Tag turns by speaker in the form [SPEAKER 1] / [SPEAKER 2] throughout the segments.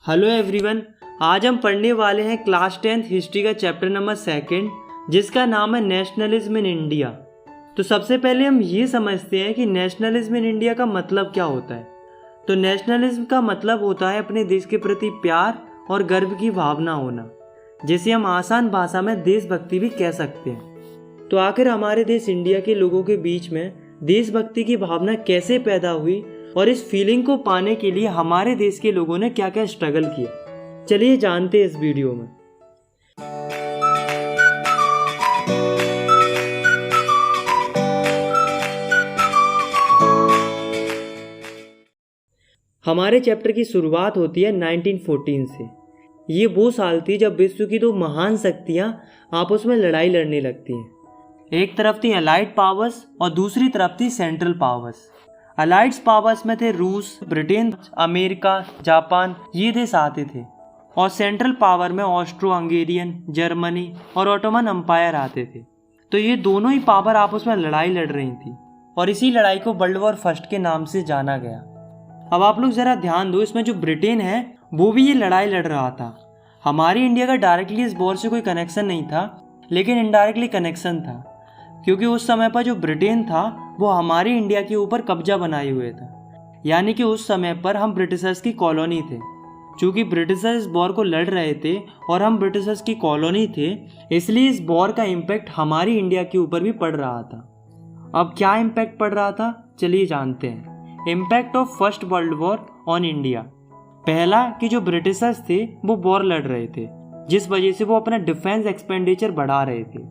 [SPEAKER 1] Hello everyone, आज हम पढ़ने वाले हैं क्लास 10th हिस्ट्री का चैप्टर नंबर 2 जिसका नाम है नेशनलिज्म इन इंडिया। तो सबसे पहले हम ये समझते हैं कि नेशनलिज्म इन इंडिया का मतलब क्या होता है। तो नेशनलिज्म का मतलब होता है अपने देश के प्रति प्यार और गर्व की भावना होना, जिसे हम आसान भाषा में देशभक्ति भी कह सकते हैं। तो आखिर हमारे देश इंडिया के लोगों के बीच में देशभक्ति की भावना कैसे पैदा हुई और इस फीलिंग को पाने के लिए हमारे देश के लोगों ने क्या क्या स्ट्रगल किया, चलिए जानते हैं इस वीडियो में। हमारे चैप्टर की शुरुआत होती है 1914 से। ये वो साल थी जब विश्व की दो महान शक्तियां आपस में लड़ाई लड़ने लगती हैं। एक तरफ थी अलाइड पावर्स और दूसरी तरफ थी सेंट्रल पावर्स। अलाइड्स पावर्स में थे रूस, ब्रिटेन, अमेरिका, जापान, ये देश आते थे। और सेंट्रल पावर में ऑस्ट्रो हंगेरियन, जर्मनी और ऑटोमन एम्पायर आते थे। तो ये दोनों ही पावर आपस में लड़ाई लड़ रही थी और इसी लड़ाई को वर्ल्ड वॉर फर्स्ट के नाम से जाना गया। अब आप लोग ज़रा ध्यान दो, इसमें जो ब्रिटेन है वो भी ये लड़ाई लड़ रहा था। हमारी इंडिया का डायरेक्टली इस वॉर से कोई कनेक्शन नहीं था, लेकिन इनडायरेक्टली कनेक्शन था, क्योंकि उस समय पर जो ब्रिटेन था वो हमारी इंडिया के ऊपर कब्जा बनाए हुए था। यानी कि उस समय पर हम ब्रिटिशर्स की कॉलोनी थे। चूँकि ब्रिटिशर्स इस वॉर को लड़ रहे थे और हम ब्रिटिशर्स की कॉलोनी थे, इसलिए इस वॉर का इम्पैक्ट हमारी इंडिया के ऊपर भी पड़ रहा था। अब क्या इम्पैक्ट पड़ रहा था, चलिए जानते हैं। Impact of first world war on India. पहला कि जो ब्रिटिशर्स थे वो वॉर लड़ रहे थे, जिस वजह से वो अपना डिफेंस एक्सपेंडिचर बढ़ा रहे थे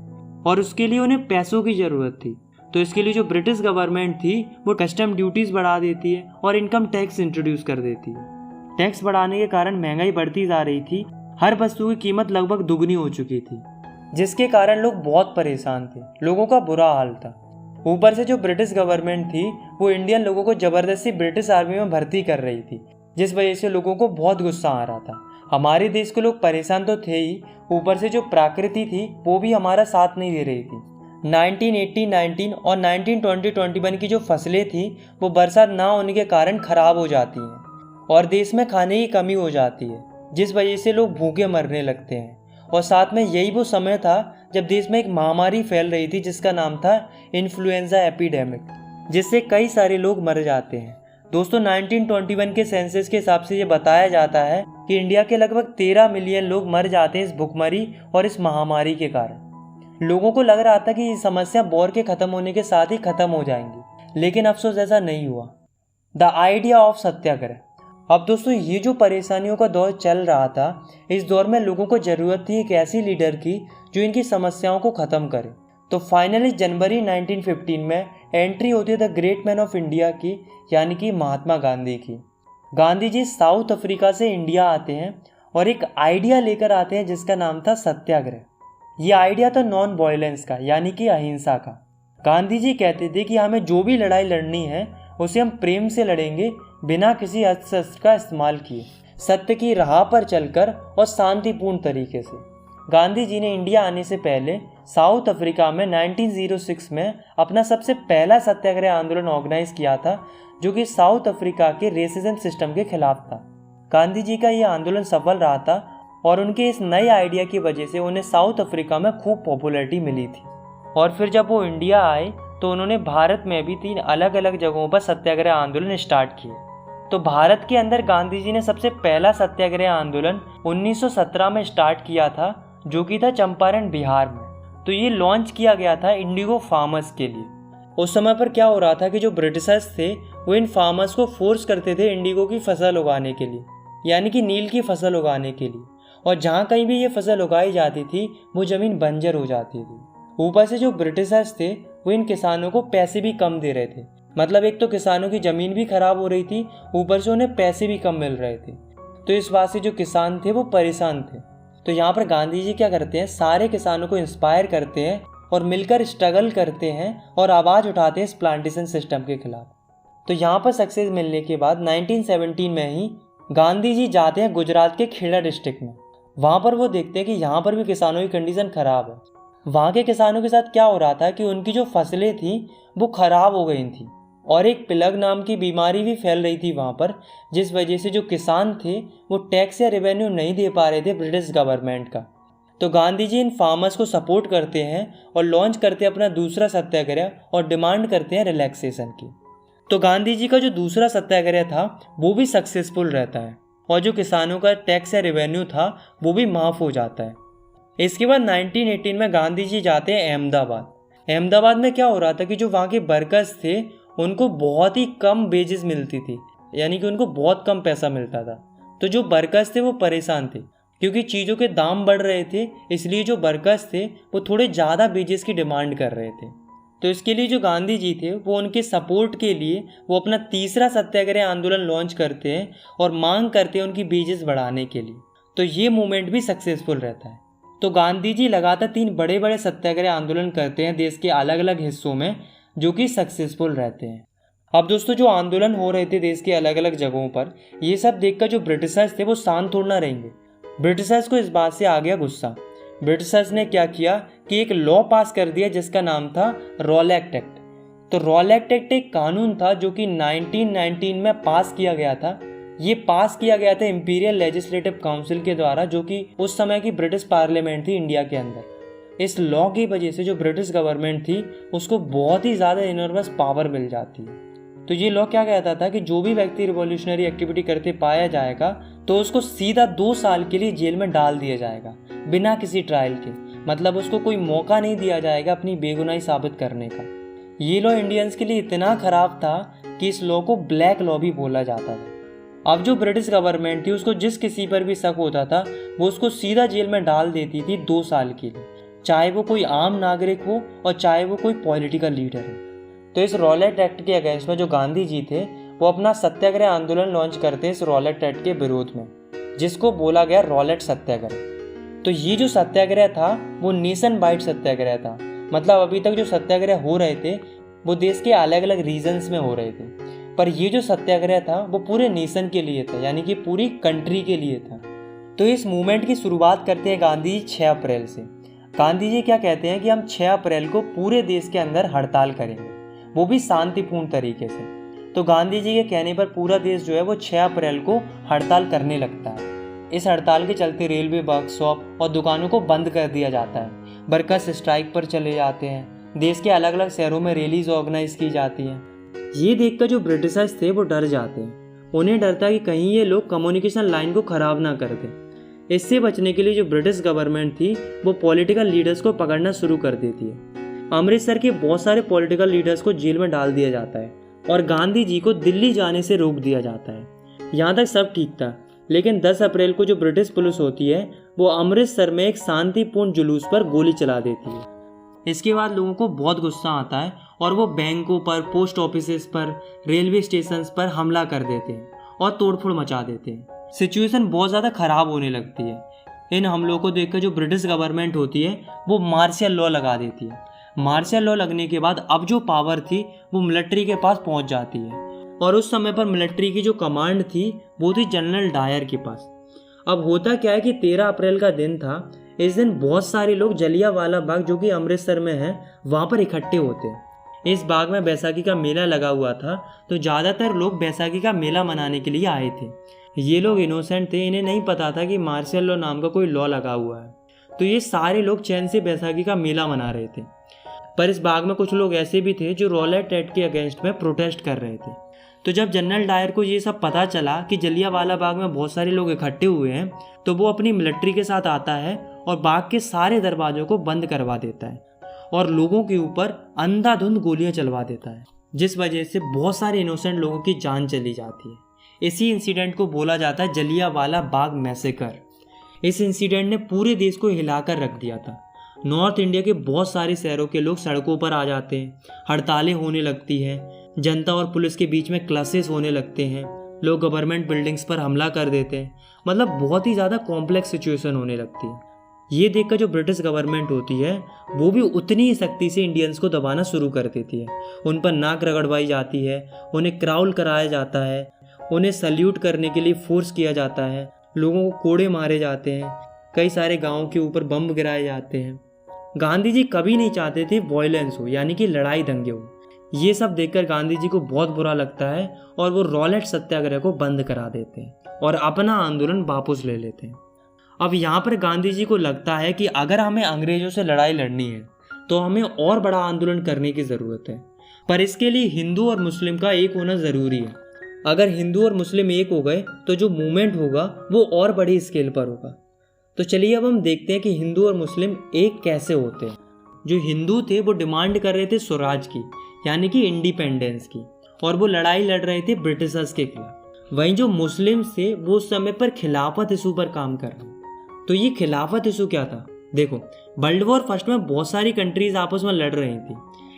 [SPEAKER 1] और उसके लिए उन्हें पैसों की ज़रूरत थी। तो इसके लिए जो ब्रिटिश गवर्नमेंट थी वो कस्टम ड्यूटीज़ बढ़ा देती है और इनकम टैक्स इंट्रोड्यूस कर देती है। टैक्स बढ़ाने के कारण महंगाई बढ़ती जा रही थी। हर वस्तु की कीमत लगभग दुगनी हो चुकी थी, जिसके कारण लोग बहुत परेशान थे। लोगों का बुरा हाल था। ऊपर से जो ब्रिटिश गवर्नमेंट थी वो इंडियन लोगों को ज़बरदस्ती ब्रिटिश आर्मी में भर्ती कर रही थी, जिस वजह से लोगों को बहुत गुस्सा आ रहा था। हमारे देश के लोग परेशान तो थे ही, ऊपर से जो प्रकृति थी वो भी हमारा साथ नहीं दे रही थी। 1918-19 और 1920-21 की जो फसलें थी वो बरसात ना होने के कारण ख़राब हो जाती हैं और देश में खाने की कमी हो जाती है, जिस वजह से लोग भूखे मरने लगते हैं। और साथ में यही वो समय था जब देश में एक महामारी फैल रही थी जिसका नाम था इन्फ्लुएंजा एपिडेमिक, जिससे कई सारे लोग मर जाते हैं। दोस्तों, 1921 के सेंसस के हिसाब से ये बताया जाता है कि इंडिया के लगभग 13 मिलियन लोग मर जाते हैं इस भुखमरी और इस महामारी के कारण। लोगों को लग रहा था कि ये समस्या वॉर के ख़त्म होने के साथ ही ख़त्म हो जाएंगी, लेकिन अफसोस ऐसा नहीं हुआ। द आइडिया ऑफ सत्याग्रह। अब दोस्तों, ये जो परेशानियों का दौर चल रहा था, इस दौर में लोगों को ज़रूरत थी एक ऐसी लीडर की जो इनकी समस्याओं को ख़त्म करे। तो फाइनली जनवरी 1915 में एंट्री होती है the great man of India की, यानी कि महात्मा गांधी की। गांधी जी साउथ अफ्रीका से इंडिया आते हैं और एक आइडिया लेकर आते हैं जिसका नाम था सत्याग्रह। ये आइडिया था नॉन वायलेंस का, यानी कि अहिंसा का। गांधी जी कहते थे कि हमें जो भी लड़ाई लड़नी है उसे हम प्रेम से लड़ेंगे, बिना किसी अस्त्र शस्त्र का इस्तेमाल किए, सत्य की राह पर चलकर और शांतिपूर्ण तरीके से। गांधी जी ने इंडिया आने से पहले साउथ अफ्रीका में 1906 में अपना सबसे पहला सत्याग्रह आंदोलन ऑर्गेनाइज किया था, जो कि साउथ अफ्रीका के रेसिज्म सिस्टम के खिलाफ था। गांधी जी का यह आंदोलन सफल रहा था और उनके इस नए आइडिया की वजह से उन्हें साउथ अफ्रीका में खूब पॉपुलैरिटी मिली थी। और फिर जब वो इंडिया आए तो उन्होंने भारत में भी 3 अलग अलग जगहों पर सत्याग्रह आंदोलन स्टार्ट किए। तो भारत के अंदर गांधी जी ने सबसे पहला सत्याग्रह आंदोलन 1917 में स्टार्ट किया था, जो कि था चंपारण, बिहार में। तो ये लॉन्च किया गया था इंडिगो फार्मर्स के लिए। उस समय पर क्या हो रहा था कि जो ब्रिटिशर्स थे वो इन फार्मर्स को फोर्स करते थे इंडिगो की फसल उगाने के लिए, यानी कि नील की फसल उगाने के लिए। और जहाँ कहीं भी ये फसल उगाई जाती थी वो ज़मीन बंजर हो जाती थी। ऊपर से जो ब्रिटिशर्स थे वो इन किसानों को पैसे भी कम दे रहे थे। मतलब एक तो किसानों की ज़मीन भी खराब हो रही थी, ऊपर से उन्हें पैसे भी कम मिल रहे थे। तो इस बात से जो किसान थे वो परेशान थे। तो यहाँ पर गांधी जी क्या करते हैं, सारे किसानों को इंस्पायर करते हैं और मिलकर स्ट्रगल करते हैं और आवाज़ उठाते हैं इस प्लांटेशन सिस्टम के खिलाफ। तो यहाँ पर सक्सेस मिलने के बाद 1917 में ही गांधी जी जाते हैं गुजरात के खेड़ा डिस्ट्रिक्ट में। वहाँ पर वो देखते हैं कि यहाँ पर भी किसानों की कंडीशन ख़राब है। वहाँ के किसानों के साथ क्या हो रहा था कि उनकी जो फसलें थी वो ख़राब हो गई थी और एक प्लग नाम की बीमारी भी फैल रही थी वहाँ पर, जिस वजह से जो किसान थे वो टैक्स या रेवेन्यू नहीं दे पा रहे थे ब्रिटिश गवर्नमेंट का। तो गांधी जी इन फार्मर्स को सपोर्ट करते हैं और लॉन्च करते हैं अपना दूसरा सत्याग्रह और डिमांड करते हैं रिलैक्सेशन की। तो गांधी जी का जो दूसरा सत्याग्रह था वो भी सक्सेसफुल रहता है और जो किसानों का टैक्स या रेवेन्यू था वो भी माफ़ हो जाता है। इसके बाद 1918 में गांधी जी जाते हैं अहमदाबाद। अहमदाबाद में क्या हो रहा था कि जो वहाँ के वर्कर्स थे उनको बहुत ही कम वेजेस मिलती थी, यानी कि उनको बहुत कम पैसा मिलता था। तो जो वर्कर्स थे वो परेशान थे क्योंकि चीज़ों के दाम बढ़ रहे थे, इसलिए जो वर्कर्स थे वो थोड़े ज़्यादा वेजेस की डिमांड कर रहे थे। तो इसके लिए जो गांधी जी थे वो उनके सपोर्ट के लिए वो अपना तीसरा सत्याग्रह आंदोलन लॉन्च करते हैं और मांग करते हैं उनकी वेजेस बढ़ाने के लिए। तो ये मूवमेंट भी सक्सेसफुल रहता है। तो गांधी जी लगातार 3 बड़े बड़े सत्याग्रह आंदोलन करते हैं देश के अलग अलग हिस्सों में, जो कि सक्सेसफुल रहते हैं। अब दोस्तों जो आंदोलन हो रहे थे देश के अलग अलग जगहों पर, ये सब देखकर जो ब्रिटिशर्स थे वो शांत थोड़ा ना रहेंगे। ब्रिटिशर्स को इस बात से आ गया गुस्सा। ब्रिटिशर्स ने क्या किया कि एक लॉ पास कर दिया जिसका नाम था रॉलेट एक्ट। तो रॉलेट एक्ट एक कानून था जो कि 1919 में पास किया गया था। ये पास किया गया था इंपीरियल लेजिस्लेटिव काउंसिल के द्वारा, जो कि उस समय की ब्रिटिश पार्लियामेंट थी इंडिया के अंदर। इस लॉ की वजह से जो ब्रिटिश गवर्नमेंट थी उसको बहुत ही ज़्यादा इनॉर्मस पावर मिल जाती है। तो ये लॉ क्या कहता था कि जो भी व्यक्ति रिवॉल्यूशनरी एक्टिविटी करते पाया जाएगा तो उसको सीधा 2 साल के लिए जेल में डाल दिया जाएगा बिना किसी ट्रायल के। मतलब उसको कोई मौका नहीं दिया जाएगा अपनी बेगुनाही साबित करने का। ये लॉ इंडियंस के लिए इतना खराब था कि इस लॉ को ब्लैक लॉ भी बोला जाता था। अब जो ब्रिटिश गवर्नमेंट थी उसको जिस किसी पर भी शक होता था वो उसको सीधा जेल में डाल देती थी 2 साल के लिए, चाहे वो कोई आम नागरिक हो और चाहे वो कोई पॉलिटिकल लीडर हो। तो इस रॉलेट एक्ट के अगेंस्ट में जो गांधी जी थे वो अपना सत्याग्रह आंदोलन लॉन्च करते इस रॉलेट एक्ट के विरोध में, जिसको बोला गया रॉलेट सत्याग्रह। तो ये जो सत्याग्रह था वो नेशन वाइड सत्याग्रह था। मतलब अभी तक जो सत्याग्रह हो रहे थे वो देश के अलग अलग रीजन्स में हो रहे थे, पर ये जो सत्याग्रह था वो पूरे नेशन के लिए था, यानी कि पूरी कंट्री के लिए था। तो इस मूवमेंट की शुरुआत करते हैं गांधी जी 6 अप्रैल से। गांधी जी क्या कहते हैं कि हम 6 अप्रैल को पूरे देश के अंदर हड़ताल करेंगे, वो भी शांतिपूर्ण तरीके से। तो गांधी जी के कहने पर पूरा देश जो है वो 6 अप्रैल को हड़ताल करने लगता है। इस हड़ताल के चलते रेलवे, वर्कशॉप और दुकानों को बंद कर दिया जाता है। वर्कर्स स्ट्राइक पर चले जाते हैं। देश के अलग अलग शहरों में रैलीज ऑर्गेनाइज की जाती हैं। ये देखकर जो ब्रिटिशर्स थे वो डर जाते हैं। उन्हें डर था कि कहीं ये लोग कम्युनिकेशन लाइन को ख़राब ना कर दें। इससे बचने के लिए जो ब्रिटिश गवर्नमेंट थी वो पॉलिटिकल लीडर्स को पकड़ना शुरू कर देती है। अमृतसर के बहुत सारे पॉलिटिकल लीडर्स को जेल में डाल दिया जाता है और गांधी जी को दिल्ली जाने से रोक दिया जाता है। यहाँ तक सब ठीक था, लेकिन 10 अप्रैल को जो ब्रिटिश पुलिस होती है वो अमृतसर में एक शांतिपूर्ण जुलूस पर गोली चला देती है। इसके बाद लोगों को बहुत गुस्सा आता है और वो बैंकों पर, पोस्ट ऑफिसेस पर, रेलवे स्टेशंस पर हमला कर देते हैं और तोड़फोड़ मचा देते हैं। सिचुएशन बहुत ज़्यादा ख़राब होने लगती है। इन हमलों को देखकर जो ब्रिटिश गवर्नमेंट होती है वो मार्शल लॉ लगा देती है। मार्शल लॉ लगने के बाद अब जो पावर थी वो मिलिट्री के पास पहुंच जाती है और उस समय पर मिलिट्री की जो कमांड थी वो थी जनरल डायर के पास। अब होता क्या है कि 13 अप्रैल का दिन था। इस दिन बहुत सारे लोग जलियांवाला बाग, जो कि अमृतसर में है, वहाँ पर इकट्ठे होते हैं। इस बाग में बैसाखी का मेला लगा हुआ था, तो ज़्यादातर लोग बैसाखी का मेला मनाने के लिए आए थे। ये लोग इनोसेंट थे, इन्हें नहीं पता था कि मार्शल लॉ नाम का कोई लॉ लगा हुआ है। तो ये सारे लोग चैन से बैसाखी का मेला मना रहे थे। पर इस बाग में कुछ लोग ऐसे भी थे जो रॉलेट एक्ट के अगेंस्ट में प्रोटेस्ट कर रहे थे। तो जब जनरल डायर को ये सब पता चला कि जलियांवाला बाग में बहुत सारे लोग इकट्ठे हुए हैं, तो वो अपनी मिलिट्री के साथ आता है और बाग के सारे दरवाजों को बंद करवा देता है और लोगों के ऊपर अंधाधुंध गोलियां चलवा देता है, जिस वजह से बहुत सारे इनोसेंट लोगों की जान चली जाती है। इसी इंसिडेंट को बोला जाता है जलियांवाला बाग मैसेकर। इस इंसिडेंट ने पूरे देश को हिलाकर रख दिया था। नॉर्थ इंडिया के बहुत सारे शहरों के लोग सड़कों पर आ जाते हैं, हड़तालें होने लगती हैं, जनता और पुलिस के बीच में क्लैशेस होने लगते हैं, लोग गवर्नमेंट बिल्डिंग्स पर हमला कर देते हैं। मतलब बहुत ही ज़्यादा कॉम्प्लेक्स सिचुएशन होने लगती है। ये देखकर जो ब्रिटिश गवर्नमेंट होती है वो भी उतनी ही सख्ती से इंडियंस को दबाना शुरू कर देती है। उन पर नाक रगड़वाई जाती है, उन्हें क्राउल कराया जाता है, उन्हें सल्यूट करने के लिए फोर्स किया जाता है, लोगों को कोड़े मारे जाते हैं, कई सारे गाँव के ऊपर बम गिराए जाते हैं। गांधी जी कभी नहीं चाहते थे वॉयलेंस हो, यानी कि लड़ाई दंगे हो। ये सब देखकर गांधी जी को बहुत बुरा लगता है और वो रॉलेट सत्याग्रह को बंद करा देते हैं और अपना आंदोलन वापस ले लेते हैं। अब यहाँ पर गांधी जी को लगता है कि अगर हमें अंग्रेजों से लड़ाई लड़नी है तो हमें और बड़ा आंदोलन करने की ज़रूरत है, पर इसके लिए हिंदू और मुस्लिम का एक होना ज़रूरी है। अगर हिंदू और मुस्लिम एक हो गए तो जो मूवमेंट होगा वो और बड़ी स्केल पर होगा। तो चलिए अब हम देखते हैं कि हिंदू और मुस्लिम एक कैसे होते हैं। जो हिंदू थे वो डिमांड कर रहे थे स्वराज की, यानी कि इंडिपेंडेंस की, और वो लड़ाई लड़ रहे थे ब्रिटिशर्स के खिलाफ। वहीं जो मुस्लिम थे वो उस समय पर खिलाफत इशू पर काम कर रहे। तो ये खिलाफत इशू क्या था? देखो, वर्ल्ड वॉर फर्स्ट में बहुत सारी कंट्रीज आपस में लड़ रही थी।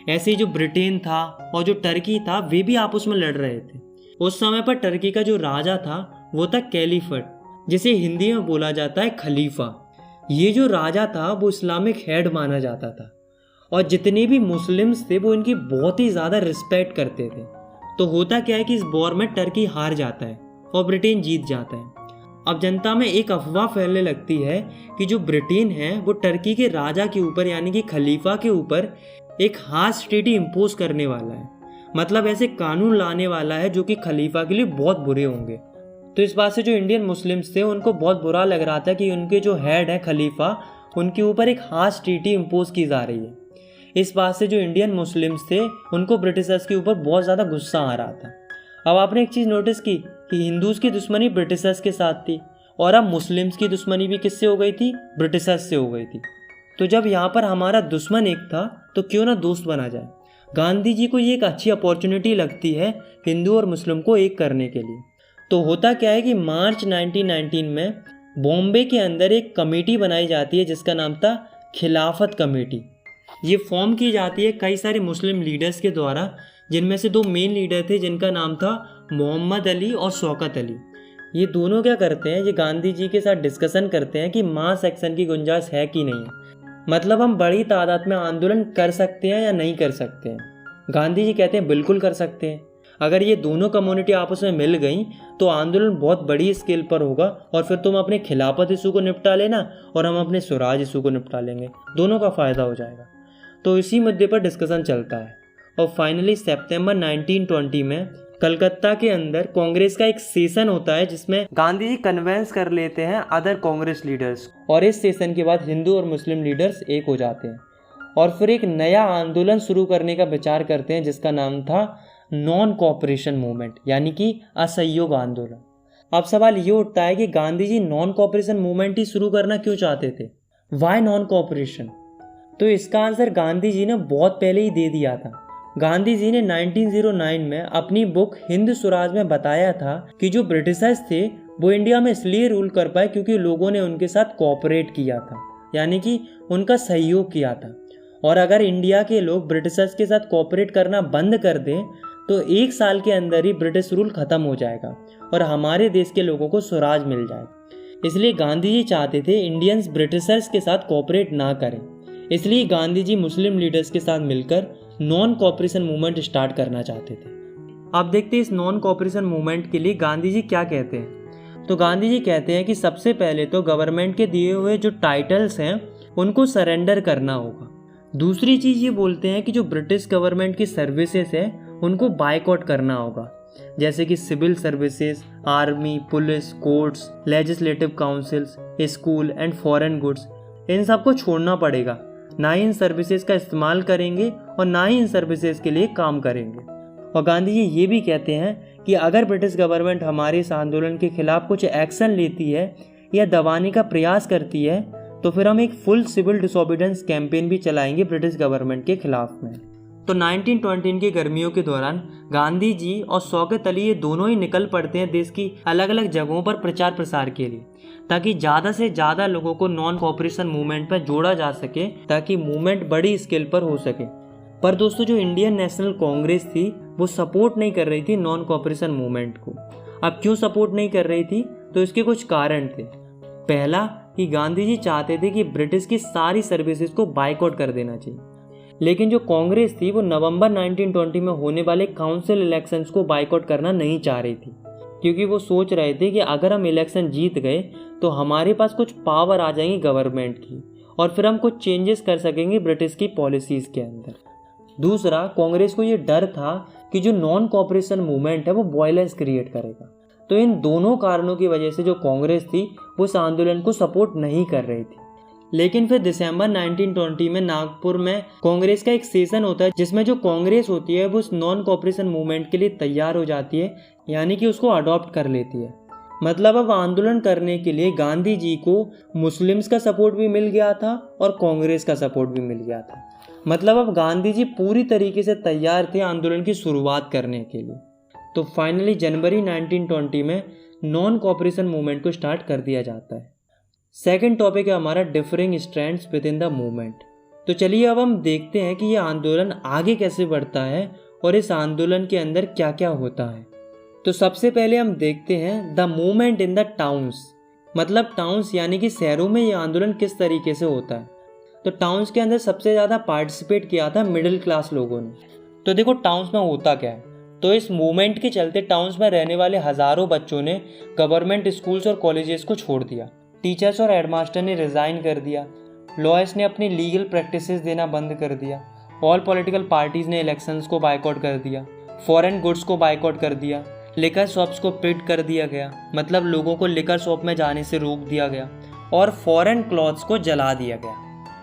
[SPEAKER 1] ऐसे ही जो ब्रिटेन था और जो टर्की था वे भी आपस में लड़ रहे थे। उस समय पर टर्की का जो राजा था वो था कैलीफट, जिसे हिंदी में बोला जाता है खलीफा। ये जो राजा था वो इस्लामिक हेड माना जाता था और जितने भी मुस्लिम्स थे वो इनकी बहुत ही ज़्यादा रिस्पेक्ट करते थे। तो होता क्या है कि इस वॉर में टर्की हार जाता है और ब्रिटेन जीत जाता है। अब जनता में एक अफवाह फैलने लगती है कि जो ब्रिटेन है वो टर्की के राजा के ऊपर यानी कि खलीफा के ऊपर एक हार्श ट्रीटी इम्पोज करने वाला है, मतलब ऐसे कानून लाने वाला है जो कि खलीफा के लिए बहुत बुरे होंगे। तो इस बात से जो इंडियन मुस्लिम्स थे उनको बहुत बुरा लग रहा था कि उनके जो हेड है खलीफा, उनके ऊपर एक हार्श ट्रीटी इम्पोज की जा रही है। इस बात से जो इंडियन मुस्लिम्स थे उनको ब्रिटिशर्स के ऊपर बहुत ज़्यादा गुस्सा आ रहा था। अब आपने एक चीज़ नोटिस की कि हिंदूज़ की दुश्मनी ब्रिटिशर्स के साथ थी और अब मुस्लिम्स की दुश्मनी भी किससे हो गई थी? ब्रिटिशर्स से हो गई थी। तो जब यहाँ पर हमारा दुश्मन एक था तो क्यों ना दोस्त बना जाए। गांधी जी को ये एक अच्छी अपॉर्चुनिटी लगती है हिंदू और मुस्लिम को एक करने के लिए। तो होता क्या है कि मार्च 1919 में बॉम्बे के अंदर एक कमेटी बनाई जाती है जिसका नाम था खिलाफत कमेटी। ये फॉर्म की जाती है कई सारे मुस्लिम लीडर्स के द्वारा, जिनमें से दो मेन लीडर थे जिनका नाम था मोहम्मद अली और शौकत अली। ये दोनों क्या करते हैं, ये गांधी जी के साथ डिस्कशन करते हैं कि मास एक्शन की गुंजाइश है कि नहीं है, मतलब हम बड़ी तादाद में आंदोलन कर सकते हैं या नहीं कर सकते हैं। गांधी जी कहते हैं बिल्कुल कर सकते हैं। अगर ये दोनों कम्युनिटी आपस में मिल गई तो आंदोलन बहुत बड़ी स्केल पर होगा और फिर तुम अपने खिलाफत इशू को निपटा लेना और हम अपने स्वराज इशू को निपटा लेंगे, दोनों का फ़ायदा हो जाएगा। तो इसी मुद्दे पर डिस्कशन चलता है और फाइनली सितंबर 1920 में कलकत्ता के अंदर कांग्रेस का एक सेशन होता है जिसमें गांधी जी कन्वेंस कर लेते हैं अदर कांग्रेस लीडर्स, और इस सेशन के बाद हिंदू और मुस्लिम लीडर्स एक हो जाते हैं और फिर एक नया आंदोलन शुरू करने का विचार करते हैं जिसका नाम था नॉन कोऑपरेशन मूवमेंट, यानी कि असहयोग आंदोलन। अब सवाल ये उठता है कि Gandhi ji non cooperation movement ही शुरू करना क्यों चाहते थे? Why non cooperation? तो इसका आंसर गांधी जी ने बहुत पहले ही दे दिया था। गांधी जी ने 1909 में अपनी बुक हिंद स्वराज में बताया था कि जो ब्रिटिशर्स थे वो इंडिया में इसलिए रूल कर पाए क्योंकि लोगों ने उनके साथ कोऑपरेट किया था, यानी कि उनका सहयोग किया था। और अगर इंडिया के लोग ब्रिटिशर्स के साथ कोऑपरेट करना बंद कर दें तो 1 साल के अंदर ही ब्रिटिश रूल खत्म हो जाएगा और हमारे देश के लोगों को स्वराज मिल जाएगा। इसलिए गांधी जी चाहते थे इंडियंस ब्रिटिशर्स के साथ कोऑपरेट ना करें। इसलिए गांधी जी मुस्लिम लीडर्स के साथ मिलकर नॉन कोऑपरेशन मूवमेंट स्टार्ट करना चाहते थे। अब देखते हैं इस नॉन कोऑपरेशन मूवमेंट के लिए गांधी जी क्या कहते हैं। तो गांधी जी कहते हैं कि सबसे पहले तो गवर्नमेंट के दिए हुए जो टाइटल्स हैं उनको सरेंडर करना होगा। दूसरी चीज़ ये बोलते हैं कि जो ब्रिटिश गवर्नमेंट की सर्विसेज है उनको बायकॉट करना होगा, जैसे कि civil services, army, police, courts, legislative councils, school and foreign goods, इन सबको छोड़ना पड़ेगा। ना ही इन सर्विसेज का इस्तेमाल करेंगे और ना ही इन सर्विसेज के लिए काम करेंगे। और गांधी जी ये भी कहते हैं कि अगर ब्रिटिश गवर्नमेंट हमारे इस आंदोलन के खिलाफ कुछ एक्शन लेती है या दबाने का प्रयास करती है तो फिर हम एक फुल सिविल डिसोबीडियंस कैंपेन भी चलाएंगे ब्रिटिश गवर्नमेंट के खिलाफ में। तो 1920 की गर्मियों के दौरान गांधी जी और शौकत अली ये दोनों ही निकल पड़ते हैं देश की अलग अलग जगहों पर प्रचार प्रसार के लिए, ताकि ज़्यादा से ज़्यादा लोगों को नॉन कोऑपरेशन मूवमेंट पर जोड़ा जा सके, ताकि मूवमेंट बड़ी स्केल पर हो सके। पर दोस्तों जो इंडियन नेशनल कांग्रेस थी वो सपोर्ट नहीं कर रही थी नॉन कोऑपरेशन मूवमेंट को। अब क्यों सपोर्ट नहीं कर रही थी? तो इसके कुछ कारण थे। पहला कि गांधी जी चाहते थे कि ब्रिटिश की सारी सर्विसेज को बायकॉट कर देना चाहिए, लेकिन जो कांग्रेस थी वो नवंबर 1920 में होने वाले काउंसिल इलेक्शंस को बायकॉट करना नहीं चाह रही थी, क्योंकि वो सोच रहे थे कि अगर हम इलेक्शन जीत गए तो हमारे पास कुछ पावर आ जाएंगी गवर्नमेंट की और फिर हम कुछ चेंजेस कर सकेंगे ब्रिटिश की पॉलिसीज़ के अंदर। दूसरा, कांग्रेस को ये डर था कि जो नॉन कोऑपरेशन मूवमेंट है वो वायलेंस क्रिएट करेगा। तो इन दोनों कारणों की वजह से जो कांग्रेस थी वो इस आंदोलन को सपोर्ट नहीं कर रही थी। लेकिन फिर दिसंबर 1920 में नागपुर में कांग्रेस का एक सेशन होता है जिसमें जो कांग्रेस होती है वो उस नॉन कोऑपरेशन मूवमेंट के लिए तैयार हो जाती है, यानी कि उसको अडॉप्ट कर लेती है। मतलब अब आंदोलन करने के लिए गांधी जी को मुस्लिम्स का सपोर्ट भी मिल गया था और कांग्रेस का सपोर्ट भी मिल गया था। मतलब अब गांधी जी पूरी तरीके से तैयार थे आंदोलन की शुरुआत करने के लिए। तो फाइनली जनवरी 1920 में नॉन कोऑपरेशन मूवमेंट को स्टार्ट कर दिया जाता है। सेकंड टॉपिक है हमारा differing strands with in the movement. तो चलिए अब हम देखते हैं कि ये आंदोलन आगे कैसे बढ़ता है और इस आंदोलन के अंदर क्या क्या होता है। तो सबसे पहले हम देखते हैं the movement in the towns. मतलब टाउन्स यानी कि शहरों में ये आंदोलन किस तरीके से होता है। तो टाउन्स के अंदर सबसे ज़्यादा पार्टिसिपेट किया था मिडिल क्लास लोगों ने। तो देखो टाउन्स में होता क्या है, तो इस मूवमेंट के चलते टाउन्स में रहने वाले हज़ारों बच्चों ने गवर्नमेंट स्कूल्स और कॉलेजेस को छोड़ दिया। टीचर्स और हेडमास्टर ने रिज़ाइन कर दिया। लॉयर्स ने अपनी लीगल प्रैक्टिसेस देना बंद कर दिया। ऑल पॉलिटिकल पार्टीज़ ने इलेक्शंस को बाइकआउट कर दिया। फॉरेन गुड्स को बाइकआउट कर दिया। लिकर शॉप्स को पिट कर दिया गया, मतलब लोगों को लिकर शॉप में जाने से रोक दिया गया। और फॉरेन क्लॉथ्स को जला दिया गया।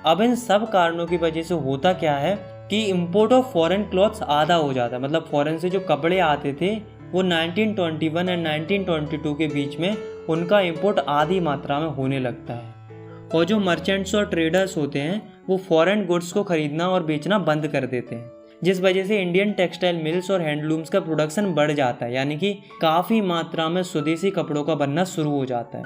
[SPEAKER 1] अब इन सब कारणों की वजह से होता क्या है कि इंपोर्ट ऑफ फॉरेन क्लॉथ्स आधा हो जाता है। मतलब फॉरेन से जो कपड़े आते थे वो 1921 एंड 1922 के बीच में उनका इंपोर्ट आधी मात्रा में होने लगता है। और जो मर्चेंट्स और ट्रेडर्स होते हैं वो फॉरेन गुड्स को खरीदना और बेचना बंद कर देते हैं, जिस वजह से इंडियन टेक्सटाइल मिल्स और हैंडलूम्स का प्रोडक्शन बढ़ जाता है, यानी कि काफ़ी मात्रा में स्वदेशी कपड़ों का बनना शुरू हो जाता है।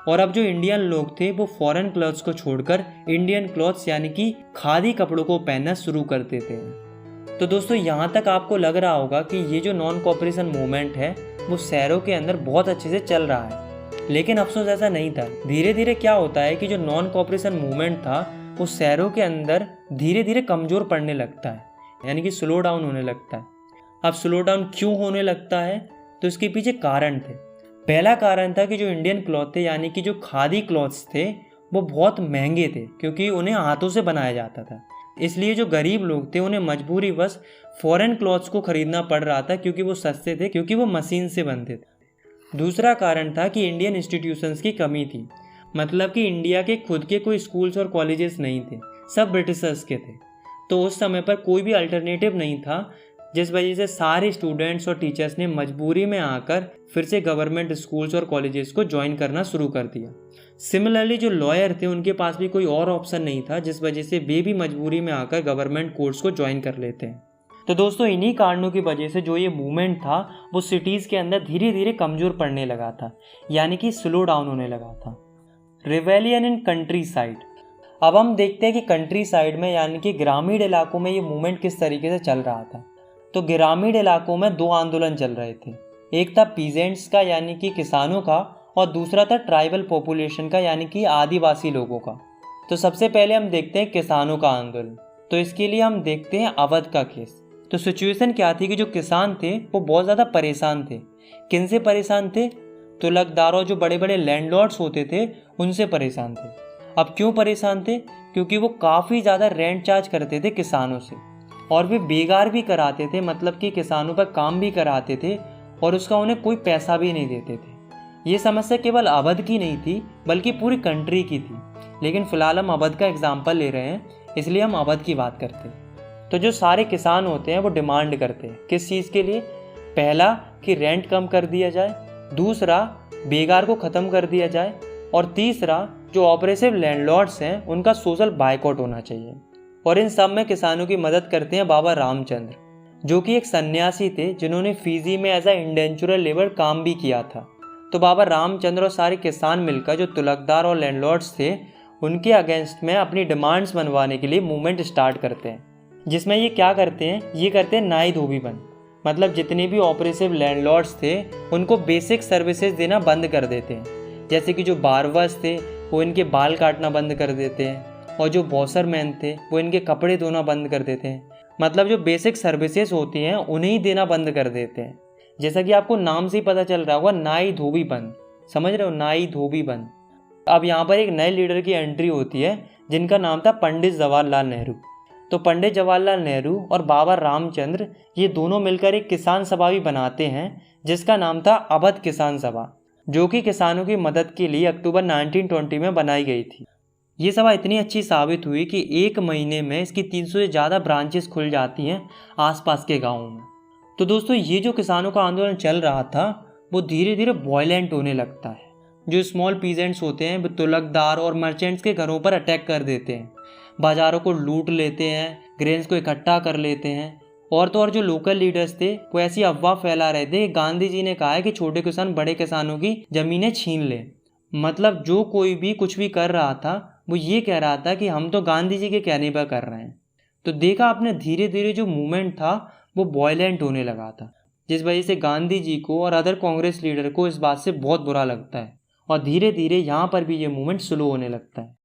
[SPEAKER 1] और अब जो इंडियन लोग थे वो फॉरेन क्लॉथ्स को छोड़कर इंडियन क्लॉथ्स यानी कि खादी कपड़ों को पहनना शुरू कर देते हैं। तो दोस्तों यहाँ तक आपको लग रहा होगा कि ये जो नॉन कोऑपरेशन मूवमेंट है वो शहरों के अंदर बहुत अच्छे से चल रहा है। लेकिन अफसोस ऐसा नहीं था। धीरे धीरे क्या होता है कि जो नॉन कोऑपरेशन मूवमेंट था वो शहरों के अंदर धीरे धीरे कमज़ोर पड़ने लगता है, यानी कि स्लो डाउन होने लगता है। अब स्लो डाउन क्यों होने लगता है, तो इसके पीछे कारण थे। पहला कारण था कि जो इंडियन क्लॉथ थे यानी कि जो खादी क्लॉथ्स थे वो बहुत महंगे थे, क्योंकि उन्हें हाथों से बनाया जाता था। इसलिए जो गरीब लोग थे उन्हें मजबूरीवश फॉरेन क्लॉथ्स को खरीदना पड़ रहा था, क्योंकि वो सस्ते थे, क्योंकि वो मशीन से बनते थे। दूसरा कारण था कि इंडियन इंस्टीट्यूशंस की कमी थी। मतलब कि इंडिया के खुद के कोई स्कूल्स और कॉलेजेस नहीं थे, सब ब्रिटिशर्स के थे। तो उस समय पर कोई भी अल्टरनेटिव नहीं था, जिस वजह से सारे स्टूडेंट्स और टीचर्स ने मजबूरी में आकर फिर से गवर्नमेंट स्कूल्स और कॉलेजेस को ज्वाइन करना शुरू कर दिया। सिमिलरली जो लॉयर थे उनके पास भी कोई और ऑप्शन नहीं था, जिस वजह से वे भी मजबूरी में आकर गवर्नमेंट कोर्स को ज्वाइन कर लेते हैं। तो दोस्तों इन्हीं कारणों की वजह से जो ये मूवमेंट था वो सिटीज़ के अंदर धीरे धीरे कमज़ोर पड़ने लगा था, यानी कि स्लो डाउन होने लगा था। Rebellion in country side. अब हम देखते हैं कि कंट्री साइड में यानी कि ग्रामीण इलाकों में ये मूवमेंट किस तरीके से चल रहा था। तो ग्रामीण इलाकों में दो आंदोलन चल रहे थे। एक था पीजेंट्स का यानी कि किसानों का, और दूसरा था ट्राइबल पॉपुलेशन का यानी कि आदिवासी लोगों का। तो सबसे पहले हम देखते हैं किसानों का आंदोलन। तो इसके लिए हम देखते हैं अवध का केस। तो सिचुएशन क्या थी कि जो किसान थे वो बहुत ज़्यादा परेशान थे। किन से परेशान थे? तुलकदारों, जो बड़े बड़े लैंडलॉर्ड्स होते थे उनसे परेशान थे। अब क्यों परेशान थे? क्योंकि वो काफ़ी ज़्यादा रेंट चार्ज करते थे किसानों से, और वे बेगार भी कराते थे, मतलब कि किसानों पर काम भी कराते थे और उसका उन्हें कोई पैसा भी नहीं देते थे। ये समस्या केवल अवध की नहीं थी बल्कि पूरी कंट्री की थी, लेकिन फ़िलहाल हम अवध का एग्जाम्पल ले रहे हैं इसलिए हम अवध की बात करते हैं। तो जो सारे किसान होते हैं वो डिमांड करते हैं किस चीज़ के लिए? पहला कि रेंट कम कर दिया जाए, दूसरा बेगार को ख़त्म कर दिया जाए, और तीसरा जो ऑपरेसिव लैंडलॉर्ड्स हैं उनका सोशल बायकॉट होना चाहिए। और इन सब में किसानों की मदद करते हैं बाबा रामचंद्र, जो कि एक सन्यासी थे जिन्होंने फीजी में एज अ इंडेंचुरल लेबर काम भी किया था। तो बाबा रामचंद्र और सारे किसान मिलकर जो तुलकदार और लैंडलॉर्ड्स थे उनके अगेंस्ट में अपनी डिमांड्स मनवाने के लिए मूवमेंट स्टार्ट करते हैं, जिसमें ये क्या करते हैं? ये करते हैं नाई धोबी बंद। मतलब जितने भी ऑपरेसिव लैंडलॉर्ड्स थे उनको बेसिक सर्विसेज देना बंद कर देते हैं, जैसे कि जो बार्बर्स थे वो इनके बाल काटना बंद कर देते हैं, और जो वॉशरमैन थे वो इनके कपड़े धोना बंद कर देते हैं। मतलब जो बेसिक सर्विसेज होती हैं उन्हें ही देना बंद कर देते हैं। जैसा कि आपको नाम से ही पता चल रहा होगा, नाई धोबी बंद। समझ रहे हो? नाई धोबी बंद। अब यहाँ पर एक नए लीडर की एंट्री होती है जिनका नाम था पंडित जवाहरलाल नेहरू। तो पंडित जवाहरलाल नेहरू और बाबा रामचंद्र ये दोनों मिलकर एक किसान सभा भी बनाते हैं जिसका नाम था अवध किसान सभा, जो कि किसानों की मदद के लिए अक्टूबर 1920 में बनाई गई थी। ये सभा इतनी अच्छी साबित हुई कि एक महीने में इसकी 300 से ज़्यादा ब्रांचेस खुल जाती हैं आसपास के गाँवों में। तो दोस्तों ये जो किसानों का आंदोलन चल रहा था वो धीरे धीरे वॉयलेंट होने लगता है। जो स्मॉल पीजेंट्स होते हैं वो तुलकदार और मर्चेंट्स के घरों पर अटैक कर देते हैं, बाज़ारों को लूट लेते हैं, ग्रेन्स को इकट्ठा कर लेते हैं। और तो और जो लोकल लीडर्स थे वो ऐसी अफवाह फैला रहे थे, गांधी जी ने कहा है कि छोटे किसान बड़े किसानों की ज़मीनें छीन लें। मतलब जो कोई भी कुछ भी कर रहा था वो ये कह रहा था कि हम तो गांधी जी के कहने पर कर रहे हैं। तो देखा आपने धीरे धीरे जो मूवमेंट था वो वॉयलेंट होने लगा था, जिस वजह से गांधी जी को और अदर कांग्रेस लीडर को इस बात से बहुत बुरा लगता है और धीरे धीरे यहाँ पर भी ये मूवमेंट स्लो होने लगता है।